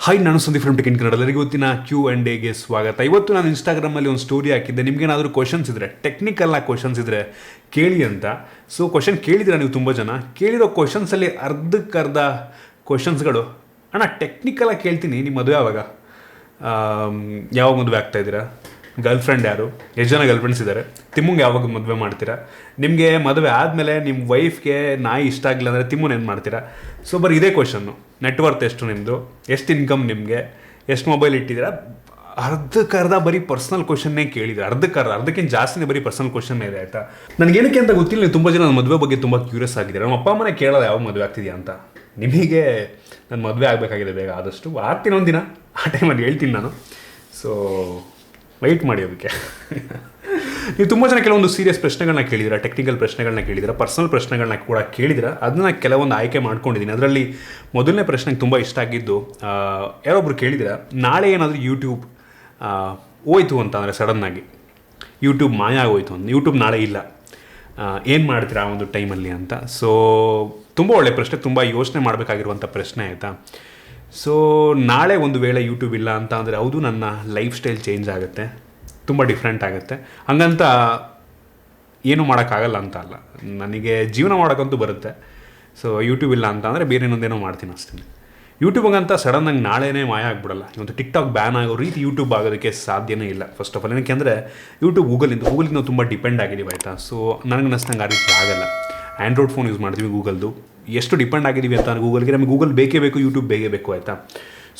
Hi, ನಾನು Sandeep from Kannada. ಎಲ್ಲರಿಗೂ ಇವತ್ತಿನ Q&Aಗೆ ಸ್ವಾಗತ. ಇವತ್ತು ನಾನು ಇನ್ಸ್ಟಾಗ್ರಾಮಲ್ಲಿ ಒಂದು ಸ್ಟೋರಿ ಹಾಕಿದ್ದೆ. ನಿಮ್ಗೇನಾದರೂ ಕ್ವಶನ್ಸ್ ಇದ್ದರೆ, ಟೆಕ್ನಿಕಲ್ ಕ್ವಶನ್ಸ್ ಇದ್ದರೆ ಕೇಳಿ ಅಂತ. ಸೊ ಕ್ವಶನ್ ಕೇಳಿದಿರ ನೀವು ತುಂಬ ಜನ. ಕೇಳಿರೋ ಕ್ವಶನ್ಸಲ್ಲಿ ಅರ್ಧಕ್ಕರ್ಧ ಕ್ವಶನ್ಸ್ಗಳು ಅಣ್ಣ ಟೆಕ್ನಿಕಲಾಗಿ ಕೇಳ್ತೀನಿ. ನಿಮ್ಮ ಮದುವೆ ಯಾವಾಗ ಮದುವೆ ಆಗ್ತಾಯಿದ್ದೀರಾ? ಗರ್ಲ್ ಫ್ರೆಂಡ್ ಯಾರು? ಎಷ್ಟು ಜನ ಗರ್ಲ್ ಫ್ರೆಂಡ್ಸ್ ಇದ್ದಾರೆ? ತಿಮ್ಮಂಗೆ ಯಾವಾಗ ಮದುವೆ ಮಾಡ್ತೀರಾ? ನಿಮಗೆ ಮದುವೆ ಆದಮೇಲೆ ನಿಮ್ಮ ವೈಫ್ಗೆ ನಾಯಿ ಇಷ್ಟ ಆಗಿಲ್ಲ ಅಂದರೆ ತಿಮ್ಮನ ಏನು ಮಾಡ್ತೀರಾ? ಸೊ ಬರೀ ಇದೇ ಕ್ವಶನ್ನು. ನೆಟ್ವರ್ತ್ ಎಷ್ಟು ನಿಮ್ಮದು, ಎಷ್ಟು ಇನ್ಕಮ್ ನಿಮಗೆ, ಎಷ್ಟು ಮೊಬೈಲ್ ಇಟ್ಟಿದ್ದೀರಾ, ಅರ್ಧಕ್ಕರ್ಧ ಬರೀ ಪರ್ಸ್ನಲ್ ಕ್ವಶನ್ನೇ ಕೇಳಿದ್ರೆ. ಅರ್ಧಕ್ಕಿಂತ ಜಾಸ್ತಿನೇ ಬರೀ ಪರ್ಸ್ನಲ್ ಕ್ವಶನ್ನೇ ಇದೆ, ಆಯಿತಾ? ನನಗೇನಕ್ಕೆ ಅಂತ ಗೊತ್ತಿಲ್ಲ. ನೀವು ತುಂಬ ಜನ ನನ್ನ ಮದುವೆ ಬಗ್ಗೆ ತುಂಬ ಕ್ಯೂರಿಯಸ್ ಆಗಿದ್ದಾರೆ. ನಮ್ಮ ಅಪ್ಪ ಅಮ್ಮನೇ ಕೇಳೋದು ಯಾವಾಗ ಮದುವೆ ಆಗ್ತಿದೆಯಾ ಅಂತ. ನಿಮಗೆ ನನ್ನ ಮದುವೆ ಆಗಬೇಕಾಗಿದೆ ಬೇಗ, ಆದಷ್ಟು ಆಗ್ತೀನಿ ಒಂದಿನ. ಆ ಟೈಮಲ್ಲಿ ಹೇಳ್ತೀನಿ ನಾನು. ಸೊ ವೆಯ್ಟ್ ಮಾಡಿ ಅದಕ್ಕೆ. ನೀವು ತುಂಬ ಜನ ಕೆಲವೊಂದು ಸೀರಿಯಸ್ ಪ್ರಶ್ನೆಗಳನ್ನ ಕೇಳಿದಿರ, ಟೆಕ್ನಿಕಲ್ ಪ್ರಶ್ನೆಗಳನ್ನ ಕೇಳಿದಿರ, ಪರ್ಸನಲ್ ಪ್ರಶ್ನೆಗಳನ್ನ ಕೂಡ ಕೇಳಿದಿರ. ಅದನ್ನ ಕೆಲವೊಂದು ಆಯ್ಕೆ ಮಾಡ್ಕೊಂಡಿದ್ದೀನಿ. ಅದರಲ್ಲಿ ಮೊದಲನೇ ಪ್ರಶ್ನೆಗೆ ತುಂಬ ಇಷ್ಟ ಆಗಿದ್ದು, ಯಾರೊಬ್ರು ಕೇಳಿದಿರ, ನಾಳೆ ಏನಾದರೂ ಯೂಟ್ಯೂಬ್ ಹೋಯ್ತು ಅಂತ ಅಂದರೆ ಸಡನ್ನಾಗಿ ಯೂಟ್ಯೂಬ್ ಮಾಯ ಆಗೋಯ್ತು ಅಂತ, ಯೂಟ್ಯೂಬ್ ನಾಳೆ ಇಲ್ಲ, ಏನು ಮಾಡ್ತೀರಾ ಆ ಒಂದು ಟೈಮಲ್ಲಿ ಅಂತ. ಸೊ ತುಂಬ ಒಳ್ಳೆಯ ಪ್ರಶ್ನೆ, ತುಂಬ ಯೋಚನೆ ಮಾಡಬೇಕಾಗಿರುವಂಥ ಪ್ರಶ್ನೆ, ಆಯಿತಾ? ಸೊ ನಾಳೆ ಒಂದು ವೇಳೆ ಯೂಟ್ಯೂಬ್ ಇಲ್ಲ ಅಂತ ಅಂದರೆ ಹೌದು, ನನ್ನ ಲೈಫ್ ಸ್ಟೈಲ್ ಚೇಂಜ್ ಆಗುತ್ತೆ, ತುಂಬ ಡಿಫ್ರೆಂಟ್ ಆಗುತ್ತೆ. ಹಂಗಂತ ಏನೂ ಮಾಡೋಕ್ಕಾಗಲ್ಲ ಅಂತ ಅಲ್ಲ, ನನಗೆ ಜೀವನ ಮಾಡೋಕ್ಕಂತೂ ಬರುತ್ತೆ. ಸೊ ಯೂಟ್ಯೂಬ್ ಇಲ್ಲ ಅಂತ ಅಂದರೆ ಬೇರೆ ಇನ್ನೊಂದೇನೋ ಮಾಡ್ತೀನಿ ಅಷ್ಟೇ. ಯೂಟ್ಯೂಬ್ಗಂತ ಸಡನ್ನಾಗಿ ನಾಳೆನೇ ಮಾಯ ಆಗಿಬಿಡಲ್ಲ. ಇವತ್ತು ಟಿಕ್ಟಾಕ್ ಬ್ಯಾನ್ ಆಗೋ ರೀತಿ ಯೂಟ್ಯೂಬ್ ಆಗೋದಕ್ಕೆ ಸಾಧ್ಯನೇ ಇಲ್ಲ. ಫಸ್ಟ್ ಆಫ್ ಆಲ್ ಏನಕ್ಕೆ ಅಂದರೆ ಯೂಟ್ಯೂಬ್ ಗೂಗಲಿಂದ ತುಂಬ ಡಿಪೆಂಡ್ ಆಗಿದ್ದೀವಿ, ಆಯಿತಾ? ಸೊ ನನಗೆ ಅನ್ನಿಸ್ದಂಗೆ ಆ ರೀತಿ ಆಗಲ್ಲ. ಆ್ಯಂಡ್ರಾಯ್ಡ್ ಫೋನ್ ಯೂಸ್ ಮಾಡ್ತೀವಿ, ಗೂಗಲ್ದು ಎಷ್ಟು ಡಿಪೆಂಡ್ ಆಗಿದ್ದೀವಿ ಅಂತ ಗೂಗಲ್ಗೆ, ನಮಗೆ ಗೂಗಲ್ ಬೇಕೇ ಬೇಕು, ಯೂಟ್ಯೂಬ್ ಬೇಕೇ ಬೇಕು, ಆಯಿತಾ?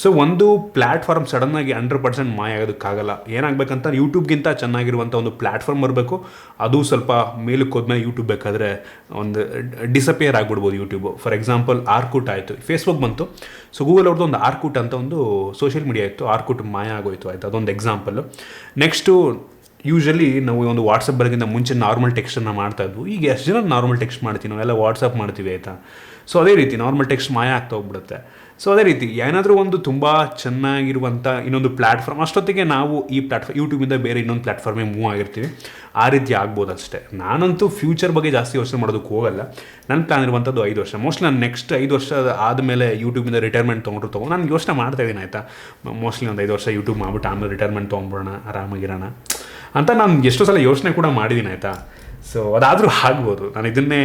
ಸೊ ಒಂದು ಪ್ಲ್ಯಾಟ್ಫಾರ್ಮ್ ಸಡನ್ನಾಗಿ 100% ಮಾಯ ಆಗೋದಕ್ಕಾಗಲ್ಲ. ಏನಾಗಬೇಕಂತ ಯೂಟ್ಯೂಬ್ಗಿಂತ ಚೆನ್ನಾಗಿರುವಂಥ ಒಂದು ಪ್ಲ್ಯಾಟ್ಫಾರ್ಮ್ ಬರಬೇಕು. ಅದು ಸ್ವಲ್ಪ ಮೇಲಕ್ಕೆ ಹೋದ್ಮೇಲೆ ಯೂಟ್ಯೂಬ್ ಬೇಕಾದರೆ ಒಂದು disappear ಆಗಿಬಿಡ್ಬೋದು YouTube. For example Orkut ಆಯಿತು, ಫೇಸ್ಬುಕ್ ಬಂತು. ಸೊ ಗೂಗಲ್ ಅವ್ರದ್ದು ಒಂದು ಆರ್ಕೂಟ್ ಅಂತ ಒಂದು ಸೋಷಿಯಲ್ ಮೀಡಿಯಾ ಇತ್ತು, ಆರ್ಕೂಟ್ ಮಾಯ ಆಗೋಯ್ತು, ಆಯಿತು? ಅದೊಂದು ಎಕ್ಸಾಂಪಲ್ಲು. ನೆಕ್ಸ್ಟು ಯೂಶ್ವಲಿ ನಾವು ಒಂದು ವಾಟ್ಸಪ್ ಬರೋಕ್ಕಿಂತ ಮುಂಚೆ ನಾರ್ಮಲ್ ಟೆಕ್ಸ್ಟನ್ನು ಮಾಡ್ತಾಯಿದ್ವು. ಈಗ ಎಷ್ಟು ಜನ ನಾರ್ಮಲ್ ಟೆಕ್ಸ್ಟ್ ಮಾಡ್ತೀವಿ, ನಾವೆಲ್ಲ ವಾಟ್ಸಪ್ ಮಾಡ್ತೀವಿ, ಆಯಿತಾ? ಸೊ ಅದೇ ರೀತಿ ನಾರ್ಮಲ್ ಟೆಕ್ಸ್ಟ್ ಮಾಯ ಆಗ್ತಾ ಹೋಗ್ಬಿಡುತ್ತೆ. ಸೊ ಅದೇ ರೀತಿ ಏನಾದರೂ ಒಂದು ತುಂಬ ಚೆನ್ನಾಗಿರುವಂಥ ಇನ್ನೊಂದು ಪ್ಲ್ಯಾಟ್ಫಾರ್ಮ್, ಅಷ್ಟೊತ್ತಿಗೆ ನಾವು ಈ ಯೂಟ್ಯೂಬಿಂದ ಬೇರೆ ಇನ್ನೊಂದು ಪ್ಲ್ಯಾಟ್ಫಾರ್ಮಿಗೆ ಮೂವ್ ಆಗಿರ್ತೀವಿ. ಆ ರೀತಿ ಆಗ್ಬೋದು ಅಷ್ಟೇ. ನಾನಂತೂ ಫ್ಯೂಚರ್ ಬಗ್ಗೆ ಜಾಸ್ತಿ ಯೋಚನೆ ಮಾಡೋದಕ್ಕೆ ಹೋಗಲ್ಲ. ನನ್ನ ಪ್ಲ್ಯಾನ್ ಇರುವಂಥದ್ದು 5 ವರ್ಷ. ಮೋಸ್ಟ್ಲಿ ನಾನು ನೆಕ್ಸ್ಟ್ 5 ವರ್ಷ ಆದಮೇಲೆ ಯೂಟ್ಯೂಬಿಂದ ರಿಟೈರ್ಮೆಂಟ್ ತೊಗೊಂಡು ನಾನು ಯೋಚನೆ ಮಾಡ್ತಾಯಿದ್ದೀನಿ, ಆಯಿತಾ? ಮೋಸ್ಟ್ಲಿ ಒಂದು 5 ವರ್ಷ ಯೂಟ್ಯೂಬ್ ಮಾಡ್ಬಿಟ್ಟು ಆಮೇಲೆ ರಿಟೈರ್ಮೆಂಟ್ ತೊಗೊಂಡ್ಬಿಡೋಣ, ಆರಾಮಾಗಿರೋಣ ಅಂತ ನಾನು ಎಷ್ಟೋ ಸಲ ಯೋಚನೆ ಕೂಡ ಮಾಡಿದ್ದೀನಿ, ಆಯಿತಾ? ಸೊ ಅದಾದರೂ ಆಗ್ಬೋದು. ನಾನು ಇದನ್ನೇ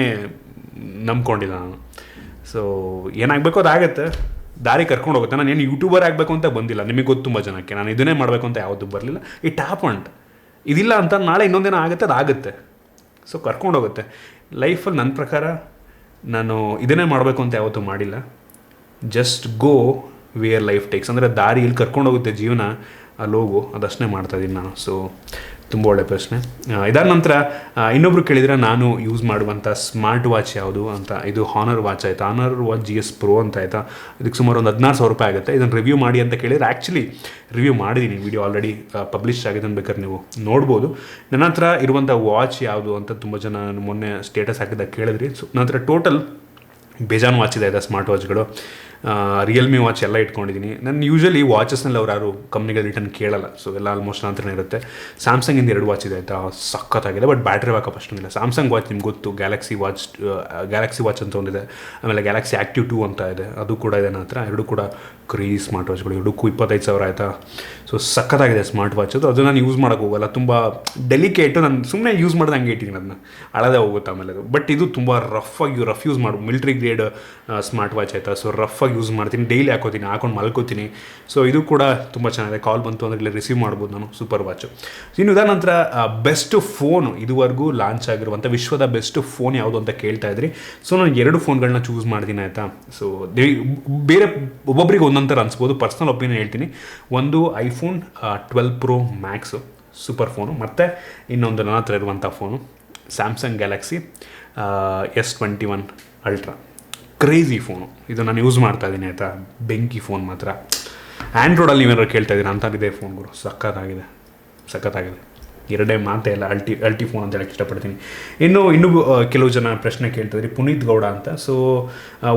ನಂಬ್ಕೊಂಡಿದ್ದೆ ನಾನು. ಸೊ ಏನಾಗಬೇಕು ಅದಾಗತ್ತೆ, ದಾರಿ ಕರ್ಕೊಂಡು ಹೋಗುತ್ತೆ. ನಾನು ಏನು ಯೂಟ್ಯೂಬರ್ ಆಗಬೇಕು ಅಂತ ಬಂದಿಲ್ಲ, ನಿಮಗೆ ಗೊತ್ತು ತುಂಬ ಜನಕ್ಕೆ. ನಾನು ಇದನ್ನೇ ಮಾಡಬೇಕು ಅಂತ ಯಾವುದು ಬರಲಿಲ್ಲ. It happened. ಇದಿಲ್ಲ ಅಂತ ನಾಳೆ ಇನ್ನೊಂದೇನೋ ಆಗುತ್ತೆ, ಅದಾಗುತ್ತೆ. ಸೊ ಕರ್ಕೊಂಡು ಹೋಗುತ್ತೆ ಲೈಫಲ್ಲಿ. ನನ್ನ ಪ್ರಕಾರ ನಾನು ಇದನ್ನೇ ಮಾಡಬೇಕು ಅಂತ ಯಾವತ್ತೂ ಮಾಡಿಲ್ಲ. Just go where life takes, ಅಂದರೆ ದಾರಿ ಇಲ್ಲಿ ಕರ್ಕೊಂಡು ಹೋಗುತ್ತೆ ಜೀವನ, ಅಲ್ಲಿ ಹೋಗು, ಅದಷ್ಟೇ ಮಾಡ್ತಾಯಿದ್ದೀನಿ ನಾನು. ಸೊ ತುಂಬ ಒಳ್ಳೆಯ ಪ್ರಶ್ನೆ. ಇದಾದ ನಂತರ ಇನ್ನೊಬ್ರು ಕೇಳಿದರೆ ನಾನು ಯೂಸ್ ಮಾಡುವಂಥ ಸ್ಮಾರ್ಟ್ ವಾಚ್ ಯಾವುದು ಅಂತ. ಇದು ಹಾನರ್ ವಾಚ್, ಆಯಿತಾ? ಹಾನರ್ ವಾಚ್ GS Pro ಅಂತ, ಆಯಿತಾ? ಇದಕ್ಕೆ ಸುಮಾರು ಒಂದು 16,000 ರೂಪಾಯಿ ಆಗುತ್ತೆ. ಇದನ್ನು ರಿವ್ಯೂ ಮಾಡಿ ಅಂತ ಕೇಳಿದರೆ ಆ್ಯಕ್ಚುಲಿ ರಿವ್ಯೂ ಮಾಡಿದ್ದೀನಿ, ವಿಡಿಯೋ ಆಲ್ರೆಡಿ ಪಬ್ಲಿಷ್ ಆಗಿದೆ, ಬೇಕಾದ್ರೆ ನೀವು ನೋಡ್ಬೋದು. ನನ್ನ ಹತ್ರ ಇರುವಂಥ ವಾಚ್ ಯಾವುದು ಅಂತ ತುಂಬ ಜನ ಮೊನ್ನೆ ಸ್ಟೇಟಸ್ ಹಾಕಿದಾಗ ಕೇಳಿದ್ರಿ. ಸೊ ನನ್ನ ಹತ್ರ ಟೋಟಲ್ ಬೇಜಾನ್ ವಾಚ್ ಇದೆ, ಆಯಿತಾ? ಸ್ಮಾರ್ಟ್ ವಾಚ್ಗಳು, ರಿಯಲ್ಮಿ ವಾಚ್ ಎಲ್ಲ ಇಟ್ಕೊಂಡಿದ್ದೀನಿ. ನಾನು ಯೂಶ್ವಲಿ ವಾಚಸ್ನಲ್ಲಿ ಅವ್ರು ಯಾರು ಕಂಪ್ನಿಗೆ ರಿಟರ್ನ್ ಕೇಳಲ್ಲ. ಸೊ ಎಲ್ಲ ಆಲ್ಮೋಸ್ಟ್ ನನ್ನ ಹತ್ರನೇ ಇರುತ್ತೆ. ಸ್ಯಾಮ್ಸಂಗಿಂದ 2 ವಾಚ್ ಇದೆ, ಆಯಿತಾ? ಸಖತ್ತಾಗಿದೆ, ಬಟ್ ಬ್ಯಾಟ್ರಿ ಬ್ಯಾಕಪ್ ಅಷ್ಟೊಂದಿಲ್ಲ. ಸ್ಯಾಮ್ಸಂಗ್ ವಾಚ್ ನಿಮ್ಗೆ ಗೊತ್ತು, ಗ್ಯಾಲಕ್ಸಿ ವಾಚ್ ಅಂತ ಒಂದಿದೆ, ಆಮೇಲೆ ಗ್ಯಾಲಕ್ಸಿ ಆ್ಯಕ್ಟಿವ್ 2 ಅಂತ ಇದೆ, ಅದು ಕೂಡ ಇದೆ ನನ್ನ ಹತ್ರ. ಎರಡು ಕೂಡ ಕ್ರೇಜಿ ಸ್ಮಾರ್ಟ್ ವಾಚ್ಗಳು, ಎರಡಕ್ಕೂ 25,000, ಆಯಿತಾ? ಸೊ ಸಖತ್ತಾಗಿದೆ ಸ್ಮಾರ್ಟ್ ವಾಚ್. ಅದು ನಾನು ಯೂಸ್ ಮಾಡೋಕ್ಕೆ ಹೋಗಲ್ಲ, ತುಂಬ ಡೆಲಿಕೇಟು. ನಾನು ಸುಮ್ಮನೆ ಯೂಸ್ ಮಾಡಿದೆ ಹಂಗೆ ಇಟ್ಟಿದ್ದೀನಿ, ಅದನ್ನ ಅಳದೇ ಹೋಗುತ್ತೆ ಆಮೇಲೆ ಅದು. ಬಟ್ ಇದು ತುಂಬ ರಫ್ ಯೂಸ್ ಮಾಡ್ಬೋದು, ಮಿಲಿಟ್ರಿ ಗ್ರೇಡ್ ಸ್ಮಾರ್ಟ್ ವಾಚ್, ಆಯಿತಾ? ಸೊ ರಫಾಗಿ ಯೂಸ್ ಮಾಡ್ತೀನಿ, ಡೈಲಿ ಹಾಕೊಂಡು ಮಲ್ಕೋತೀನಿ. ಸೊ ಇದು ಕೂಡ ತುಂಬ ಚೆನ್ನಾಗಿದೆ. ಕಾಲ್ ಬಂತು ಅಂದರೆ ರಿಸೀವ್ ಮಾಡ್ಬೋದು ನಾನು. Super watch. ಇನ್ನು ಇದಾದ ನಂತರ ಬೆಸ್ಟ್ ಫೋನು, ಇದುವರೆಗೂ ಲಾಂಚ್ ಆಗಿರುವಂಥ ವಿಶ್ವದ ಬೆಸ್ಟ್ ಫೋನ್ ಯಾವುದು ಅಂತ ಕೇಳ್ತಾ ಇದ್ರಿ. ಸೊ ನಾನು 2 ಫೋನ್ಗಳನ್ನ ಚೂಸ್ ಮಾಡ್ತೀನಿ, ಆಯಿತಾ? ಸೊ ಬೇರೆ ಒಬ್ಬೊಬ್ಬರಿಗೆ ಒಂದೊಂಥರ ಅನಿಸ್ಬೋದು. ಪರ್ಸ್ನಲ್ ಒಪಿನಿಯನ್ ಹೇಳ್ತೀನಿ. ಒಂದು iPhone 12 Pro Max super phone, ಮತ್ತು ಇನ್ನೊಂದು ನನ್ನ ಹತ್ರ ಇರುವಂಥ phone Samsung Galaxy S21 Ultra. Crazy phone, ಇದು ನಾನು ಯೂಸ್ ಮಾಡ್ತಾ ಇದ್ದೀನಿ, ಆಯಿತಾ? ಬೆಂಕಿ ಫೋನ್ ಮಾತ್ರ. ಆ್ಯಂಡ್ರಾಯ್ಡಲ್ಲಿ ನೀವೇನಾದ್ರು ಕೇಳ್ತಾ ಇದ್ದೀರಾ ಅಂತ ಇದೆ ಫೋನ್ಗಳು, ಸಖತ್ತಾಗಿದೆ. ಎರಡೇ ಮಾತೇ ಇಲ್ಲ, ಅಲ್ಟಿ ಫೋನ್ ಅಂತ ಹೇಳಕ್ಕೆ ಇಷ್ಟಪಡ್ತೀನಿ. ಇನ್ನೂ ಕೆಲವು ಜನ ಪ್ರಶ್ನೆ ಕೇಳ್ತಿದ್ರಿ, ಪುನೀತ್ ಗೌಡ ಅಂತ. ಸೊ